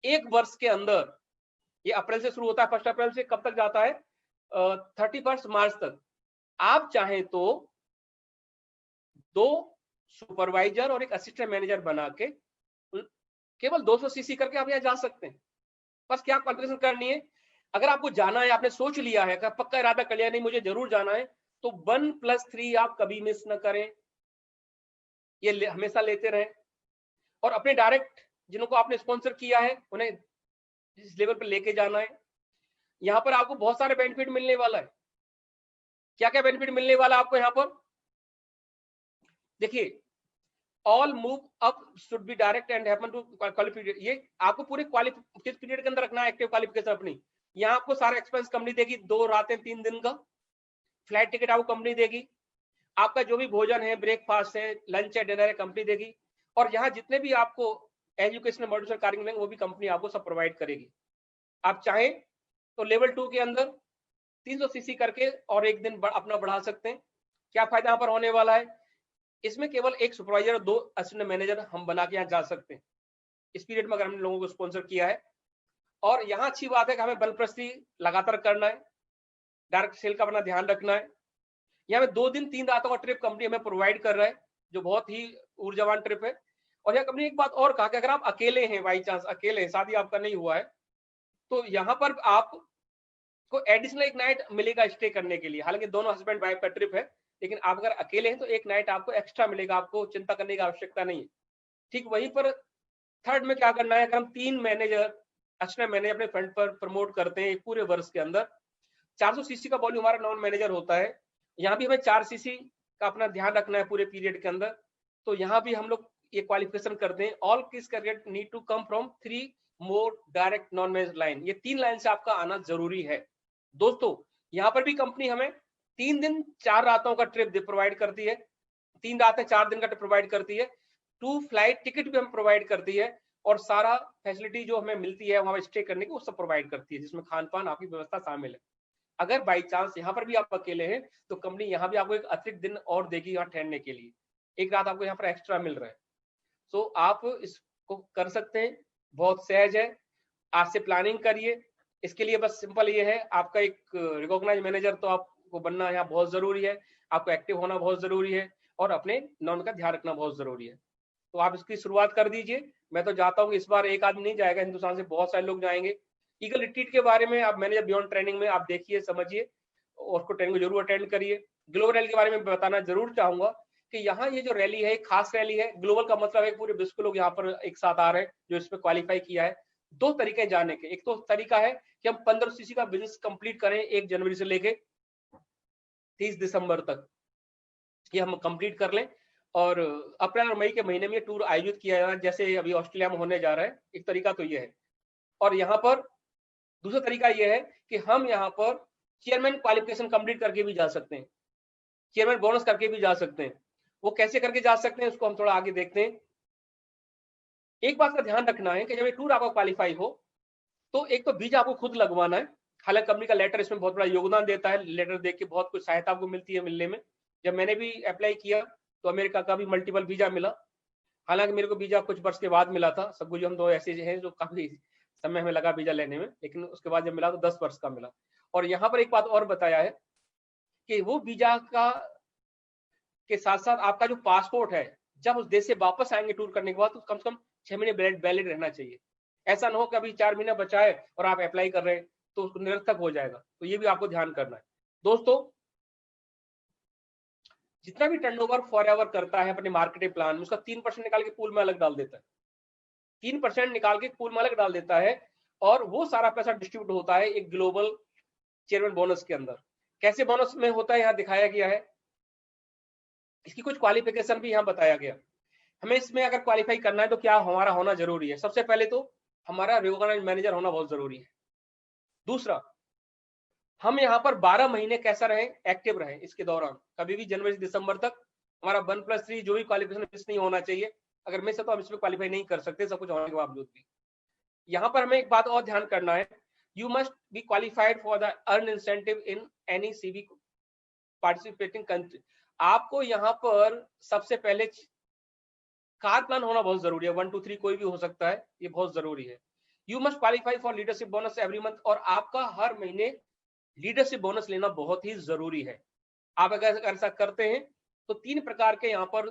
A: 1 वर्ष के अंदर, ये अप्रैल से शुरू होता है, 1 अप्रैल से कब तक जाता है, 31 मार्च तक, आप चाहें तो 2 सुपरवाइजर और एक असिस्टेंट मैनेजर बना के केवल 200 सीसी करके आप यहाँ जा सकते हैं। बस क्या कॉन्फ़िगरेशन करनी है, अगर आपको जाना है, आपने सोच लिया है, पक्का इरादा कर लिया नहीं मुझे जरूर जाना है, तो 1+3 आप कभी मिस न करें, ये हमेशा लेते रहें। और अपने डायरेक्ट जिनको आपने स्पॉन्सर किया है उन्हें इस लेवल पर लेके जाना है। यहाँ पर आपको बहुत सारे बेनिफिट मिलने वाला है। क्या क्या बेनिफिट मिलने वाला है आपको यहाँ पर, देखिए, all move up should be direct and happen to qualified. ये आपको पूरे किस पीरियड के अंदर रखना है एक्टिव क्वालिफिकेशन अपनी। यहाँ आपको सारा एक्सपेंस कंपनी देगी, 2 रातें 3 दिन का फ्लाइट टिकट आपको कंपनी देगी, आपका जो भी भोजन है, ब्रेकफास्ट है, लंच है, डिनर है, कंपनी देगी। और यहाँ जितने भी आपको एजुकेशनल मॉड्यूल कार्य मिलेंगे वो भी कंपनी आपको सब प्रोवाइड करेगी। आप चाहें तो लेवल 2 के अंदर 300 सीसी करके और एक दिन अपना बढ़ा सकते हैं। क्या फायदा यहाँ पर होने वाला है, इसमें केवल 1 सुपरवाइजर और 2 असिस्टेंट मैनेजर हम बना के यहाँ जा सकते हैं इस पीरियड में, अगर हमने लोगों को स्पॉन्सर किया है। और यहाँ अच्छी बात है कि हमें बलप्रस्ती लगातार करना है, डायरेक्ट सेल का अपना ध्यान रखना है। यहाँ में 2 दिन 3 रातों का ट्रिप कंपनी हमें प्रोवाइड कर रहा है, जो बहुत ही ऊर्जावान ट्रिप है। और यहाँ कंपनी एक बात और कहा कि अगर आप अकेले हैं, बाई चांस अकेले हैं, शादी आपका नहीं हुआ है, तो यहाँ पर आपको एडिशनल एक नाइट मिलेगा स्टे करने के लिए। हालांकि दोनों हस्बैंड वाइफ का ट्रिप है, लेकिन आप अगर अकेले हैं तो एक नाइट आपको एक्स्ट्रा मिलेगा, आपको चिंता करने की आवश्यकता नहीं है। ठीक वहीं पर थर्ड में क्या करना है, अगर हम 3 मैनेजर असिस्टेंट मैनेजर अपने फ्रंट पर प्रमोट करते हैं पूरे वर्ष के अंदर, 400 सीसी का वॉल्यूम हमारा नॉन मैनेजर होता है, यहाँ भी हमें 4 सीसी का अपना ध्यान रखना है पूरे पीरियड के अंदर। तो यहाँ भी हम लोग ये क्वालिफिकेशन करते हैं, all kiss candidate need to come from 3 more direct non manager line. ये 3 लाइन से आपका आना जरूरी है। दोस्तों यहाँ पर भी कंपनी हमें 3 दिन 4 रातों का ट्रिप प्रोवाइड करती है, 3 रातें 4 दिन का ट्रिप प्रोवाइड करती है, 2 फ्लाइट टिकट भी हमें प्रोवाइड करती है, और सारा फैसिलिटी जो हमें मिलती है वहां स्टे करने की वो सब प्रोवाइड करती है, जिसमें खान पान आपकी व्यवस्था शामिल है। अगर बाई चांस यहाँ पर भी आप अकेले हैं तो कंपनी यहाँ भी आपको एक अतिरिक्त दिन और देगी यहाँ ठहरने के लिए, एक रात आपको यहाँ पर एक्स्ट्रा मिल रहा है। सो आप इसको कर सकते हैं, बहुत सहज है, आज से प्लानिंग करिए। इसके लिए बस सिंपल ये है, आपका एक रिकॉग्नाइज मैनेजर तो आपको बनना यहाँ बहुत जरूरी है, आपको एक्टिव होना बहुत जरूरी है, और अपने नॉन का ध्यान रखना बहुत जरूरी है। तो आप इसकी शुरुआत कर दीजिए। मैं तो जाता हूँ इस बार एक आदमी नहीं जाएगा, हिंदुस्तान से बहुत सारे लोग जाएंगे। ईगल रिट्रीट के बारे में आप मैनेजर बियॉन्ड ट्रेनिंग में आप देखिए, समझिए, और उसको ट्रेनिंग को जरूर अटेंड करिए। ग्लोबल रैली के बारे में बताना जरूर चाहूंगा कि यहाँ ये जो रैली है एक खास रैली है। ग्लोबल का मतलब है पूरे विश्व के लोग यहाँ पर एक साथ आ रहे हैं जो इसमें क्वालिफाई किया है। 2 तरीके जाने के, एक तो तरीका है कि हम 1500 सीसी का बिजनेस कंप्लीट करें 1 जनवरी से लेके 30 दिसंबर तक, ये हम कंप्लीट कर लें, और अप्रैल और मई के महीने में टूर आयोजित किया जा रहा है, जैसे अभी ऑस्ट्रेलिया में होने जा रहा है। एक तरीका तो ये है, और यहाँ पर दूसरा तरीका ये है कि हम यहाँ पर चेयरमैन क्वालिफिकेशन कंप्लीट करके भी जा सकते हैं, चेयरमैन बोनस करके भी जा सकते हैं। वो कैसे करके जा सकते हैं उसको हम थोड़ा आगे देखते हैं। एक बात का ध्यान रखना है कि जब ये टूर आपका क्वालिफाई हो तो एक तो वीजा आपको खुद लगवाना है, हालांकि कंपनी का लेटर इसमें बहुत बड़ा योगदान देता है, लेटर देख के बहुत कुछ सहायता आपको मिलती है मिलने में। जब मैंने भी अप्लाई किया तो अमेरिका का भी मल्टीपल वीजा मिला, हालांकि मेरे को वीजा कुछ वर्ष के बाद मिला था। सब कुछ हम 2 ऐसे हैं जो काफी समय हमें लगा वीजा लेने में, लेकिन उसके बाद जब मिला तो 10 वर्ष का मिला। और यहाँ पर एक बात और बताया है कि वो वीजा का के साथ साथ आपका जो पासपोर्ट है, जब उस देश से वापस आएंगे टूर करने के बाद, तो कम से कम 6 महीने वैलिड रहना चाहिए। ऐसा ना हो कि अभी 4 महीने बचा है और आप अप्लाई कर रहे हैं तो उसको निरर्थक हो जाएगा, तो ये भी आपको ध्यान करना है। दोस्तों जितना भी टर्नओवर फॉरएवर करता है अपने मार्केटिंग प्लान में, उसका 3% निकाल के पूल में अलग डाल देता है, 3% निकाल के पूल में अलग डाल देता है, और वो सारा पैसा डिस्ट्रीब्यूट होता है एक ग्लोबल चेयरमैन बोनस के अंदर। कैसे बोनस में होता है यहाँ दिखाया गया है, इसकी कुछ क्वालिफिकेशन भी यहाँ बताया गया। हमें इसमें अगर क्वालिफाई करना है तो क्या हमारा होना जरूरी है। सबसे पहले तो हमारा रिकॉग्नाइज्ड मैनेजर होना बहुत जरूरी है। दूसरा, हम यहाँ पर 12 महीने कैसा रहे, एक्टिव रहे। इसके दौरान कभी भी जनवरी से दिसंबर तक हमारा 1+3 जो भी क्वालिफिकेशन मिस नहीं होना चाहिए। अगर मिस है तो हम इसमें क्वालिफाई नहीं कर सकते, सब कुछ होने के बावजूद भी। यहाँ पर हमें एक बात और ध्यान करना है, you must be qualified for the earn incentive in any CV participating country. आपको यहाँ पर सबसे पहले कार प्लान होना बहुत जरूरी है, 1 2 3 कोई भी हो सकता है, ये बहुत जरूरी है। You must qualify for leadership bonus every month, और आपका हर महीने लीडरशिप बोनस लेना बहुत ही जरूरी है। आप अगर ऐसा करते हैं तो 3 प्रकार के यहाँ पर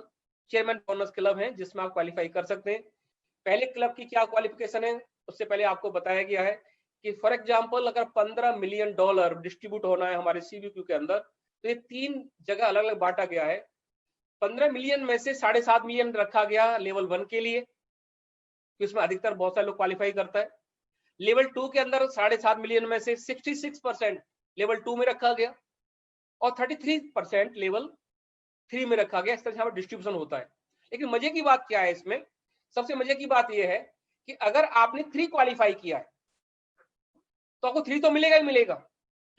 A: चेयरमैन बोनस क्लब हैं जिसमें आप क्वालिफाई कर सकते हैं। पहले क्लब की क्या क्वालिफिकेशन है उससे पहले आपको बताया गया है कि फॉर एग्जांपल अगर $15 मिलियन डिस्ट्रीब्यूट होना है हमारे सीबीक्यू के अंदर, तो ये 3 जगह अलग अलग बांटा गया है। 15 मिलियन में से 7.5 मिलियन रखा गया लेवल 1 के लिए, इसमें अधिकतर बहुत सारे लोग क्वालिफाई करता है। लेवल 2 के अंदर 7.5 मिलियन में से 66% लेवल 2 में रखा गया, और 33% लेवल 3 में रखा गया। इस तरह से डिस्ट्रीब्यूशन होता है। लेकिन मजे की बात क्या है इसमें, सबसे मजे की बात यह है कि अगर आपने 3 क्वालिफाई किया है तो आपको 3 तो मिलेगा ही मिलेगा,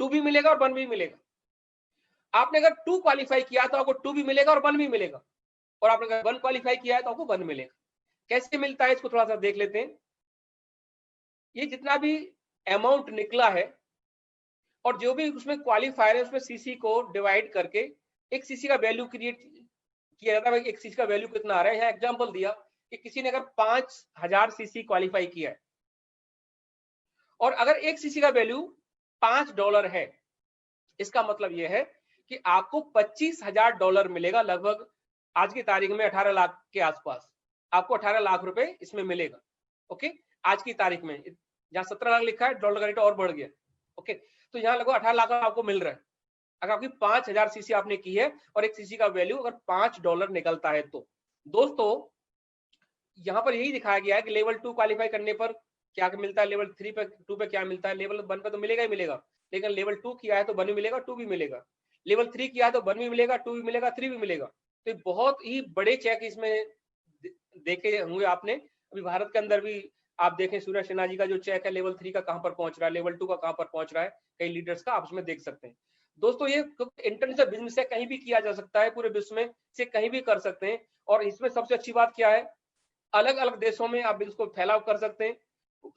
A: 2 भी मिलेगा और 1 भी मिलेगा। आपने अगर 2 क्वालिफाई किया तो आपको 2 भी मिलेगा और 1 भी मिलेगा, और आपने अगर 1 क्वालिफाई किया है तो आपको 1 मिलेगा। कैसे मिलता है इसको थोड़ा सा देख लेते हैं। ये जितना भी अमाउंट निकला है और जो भी उसमें क्वालिफायर है उसमें सीसी को डिवाइड करके एक सीसी का वैल्यू क्रिएट किया जाता है। एक सीसी का वैल्यू कितना आ रहा है, यहाँ एग्जांपल दिया कि किसी ने अगर 5000 सीसी क्वालिफाई किया है और अगर एक सीसी का वैल्यू $5 है, इसका मतलब यह है कि आपको $25,000 मिलेगा, लगभग आज की तारीख में 18 लाख के आसपास आपको 18 लाख रुपए इसमें मिलेगा। ओके, आज की तारीख में जहां 17 लाख लिखा है, डॉलर का रेट और बढ़ गया। ओके, तो यहाँ लगभग 18 लाख आपको मिल रहा है अगर आपकी 5000 सीसी आपने की है और एक सीसी का वैल्यू अगर $5 निकलता है। तो दोस्तों यहाँ पर यही दिखाया गया है कि लेवल 2 क्वालिफाई करने पर क्या मिलता है, लेवल 3 पे 2 पे क्या मिलता है, लेवल 1 पे तो मिलेगा ही मिलेगा, लेकिन लेवल 2 किया है तो 1 भी मिलेगा, 2 भी मिलेगा, लेवल 3 किया है तो 1 भी मिलेगा, 2 भी मिलेगा, 3 भी मिलेगा। तो बहुत ही बड़े चेक इसमें देखे होंगे आपने। अभी भारत के अंदर भी आप देखें सूरज सिन्हा जी का जो चेक है लेवल 3 का कहां पर पहुंच रहा है, लेवल 2 का कहां पर पहुंच रहा है, कई लीडर्स का आप उसमें देख सकते हैं। दोस्तों ये इंटरनेशनल बिजनेस है, कहीं भी किया जा सकता है, पूरे विश्व में से कहीं भी कर सकते हैं। और इसमें सबसे अच्छी बात क्या है, अलग अलग देशों में आप बिजनेस को फैलाव कर सकते हैं।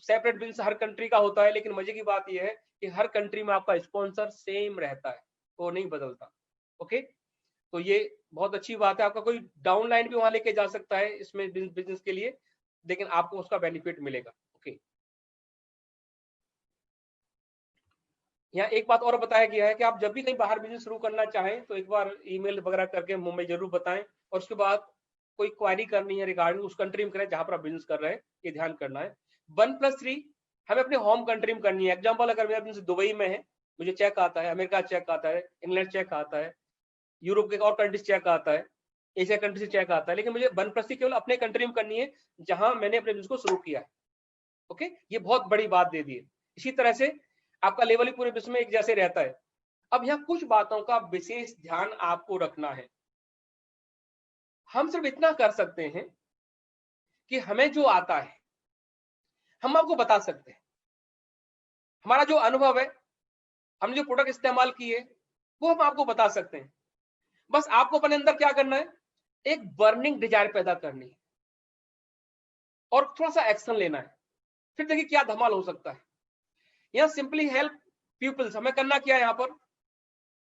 A: सेपरेट बिजनेस हर कंट्री का होता है, लेकिन मजे की बात यह है कि हर कंट्री में आपका स्पॉन्सर सेम रहता है, वो नहीं बदलता। ओके, तो ये बहुत अच्छी बात है। आपका कोई डाउन लाइन भी वहां लेके जा सकता है इसमें बिजनेस के लिए, लेकिन आपको उसका बेनिफिट मिलेगा। ओके, यहाँ एक बात और बताया गया है कि आप जब भी कहीं बाहर बिजनेस शुरू करना चाहें तो एक बार ईमेल वगैरह करके मुंबई जरूर बताएं, और उसके बाद कोई क्वारी करनी है रिगार्डिंग उस कंट्री में करें जहां पर आप बिजनेस कर रहे हैं, ये ध्यान करना है। 1+3 हमें अपने होम कंट्री में करनी है। एग्जाम्पल, अगर मेरा बिजनेस दुबई में है, मुझे चेक आता है, अमेरिका चेक आता है, इंग्लैंड चेक आता है, यूरोप के और कंट्रीज चेक आता है, एशिया कंट्री से चेक आता है, लेकिन मुझे 1+3 केवल अपने कंट्री में करनी है जहां मैंने अपने बिजनेस को शुरू किया है। ओके, ये बहुत बड़ी बात दे दी है। इसी तरह से आपका लेवल ही पूरे विश्व में एक जैसे रहता है। अब यहाँ कुछ बातों का विशेष ध्यान आपको रखना है। हम सिर्फ इतना कर सकते हैं कि हमें जो आता है हम आपको बता सकते हैं, हमारा जो अनुभव है, हमने जो प्रोडक्ट इस्तेमाल किए वो हम आपको बता सकते हैं। बस आपको अपने अंदर क्या करना है, एक बर्निंग डिजायर पैदा करनी है और थोड़ा सा एक्शन लेना है, फिर देखिए क्या धमाल हो सकता है। यहाँ सिंपली हेल्प पीपल्स, हमें करना क्या है,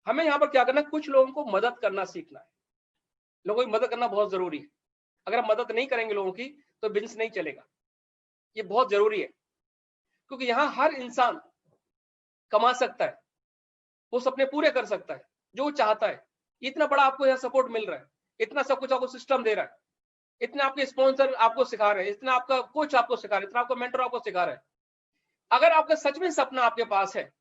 A: हमें यहाँ पर क्या करना है, कुछ लोगों को मदद करना सीखना है। लोगों की मदद करना बहुत जरूरी है। अगर हम मदद नहीं करेंगे लोगों की तो बिजनेस नहीं चलेगा, ये बहुत जरूरी है। क्योंकि यहाँ हर इंसान कमा सकता है, वो सपने पूरे कर सकता है जो वो चाहता है। इतना बड़ा आपको यहाँ सपोर्ट मिल रहा है, इतना सब कुछ आपको सिस्टम दे रहा है, इतने आपके स्पॉन्सर आपको सिखा रहे हैं, इतना आपका कोच आपको सिखा रहा है, इतना आपका मेंटर आपको सिखा रहा है। अगर आपका सच में सपना आपके पास है,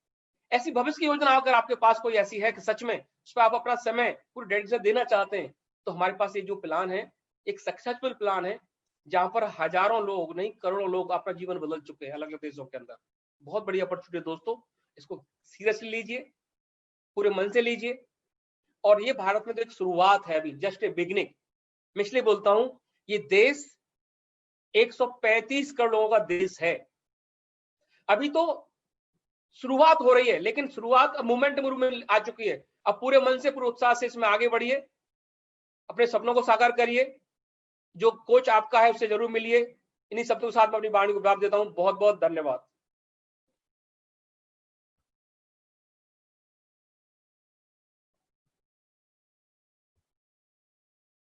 A: ऐसी भविष्य की योजना अगर आपके पास कोई ऐसी है कि सच में उस पर आप अपना समय पूरी डेडिकेशन देना चाहते हैं, तो हमारे पास ये जो प्लान है एक सक्सेसफुल प्लान है, जहां पर हजारों लोग नहीं करोड़ों लोग अपना जीवन बदल चुके हैं अलग अलग देशों के अंदर। बहुत बड़ी अपॉर्चुनिटी है दोस्तों, इसको सीरियसली लीजिए, पूरे मन से लीजिए। और ये भारत में तो एक शुरुआत है, अभी जस्ट ए बिगिनिंग। मैं इसलिए बोलता हूं, ये देश 135 करोड़ लोगों का देश है। अभी तो शुरुआत हो रही है, लेकिन शुरुआत मूवमेंट में आ चुकी है। अब पूरे मन से पूरे उत्साह से इसमें आगे बढ़िए, अपने सपनों को साकार करिए। जो कोच आपका है उससे जरूर मिलिए। इन्हीं शब्दों के साथ मैं अपनी वाणी को विराम देता हूं। बहुत बहुत धन्यवाद।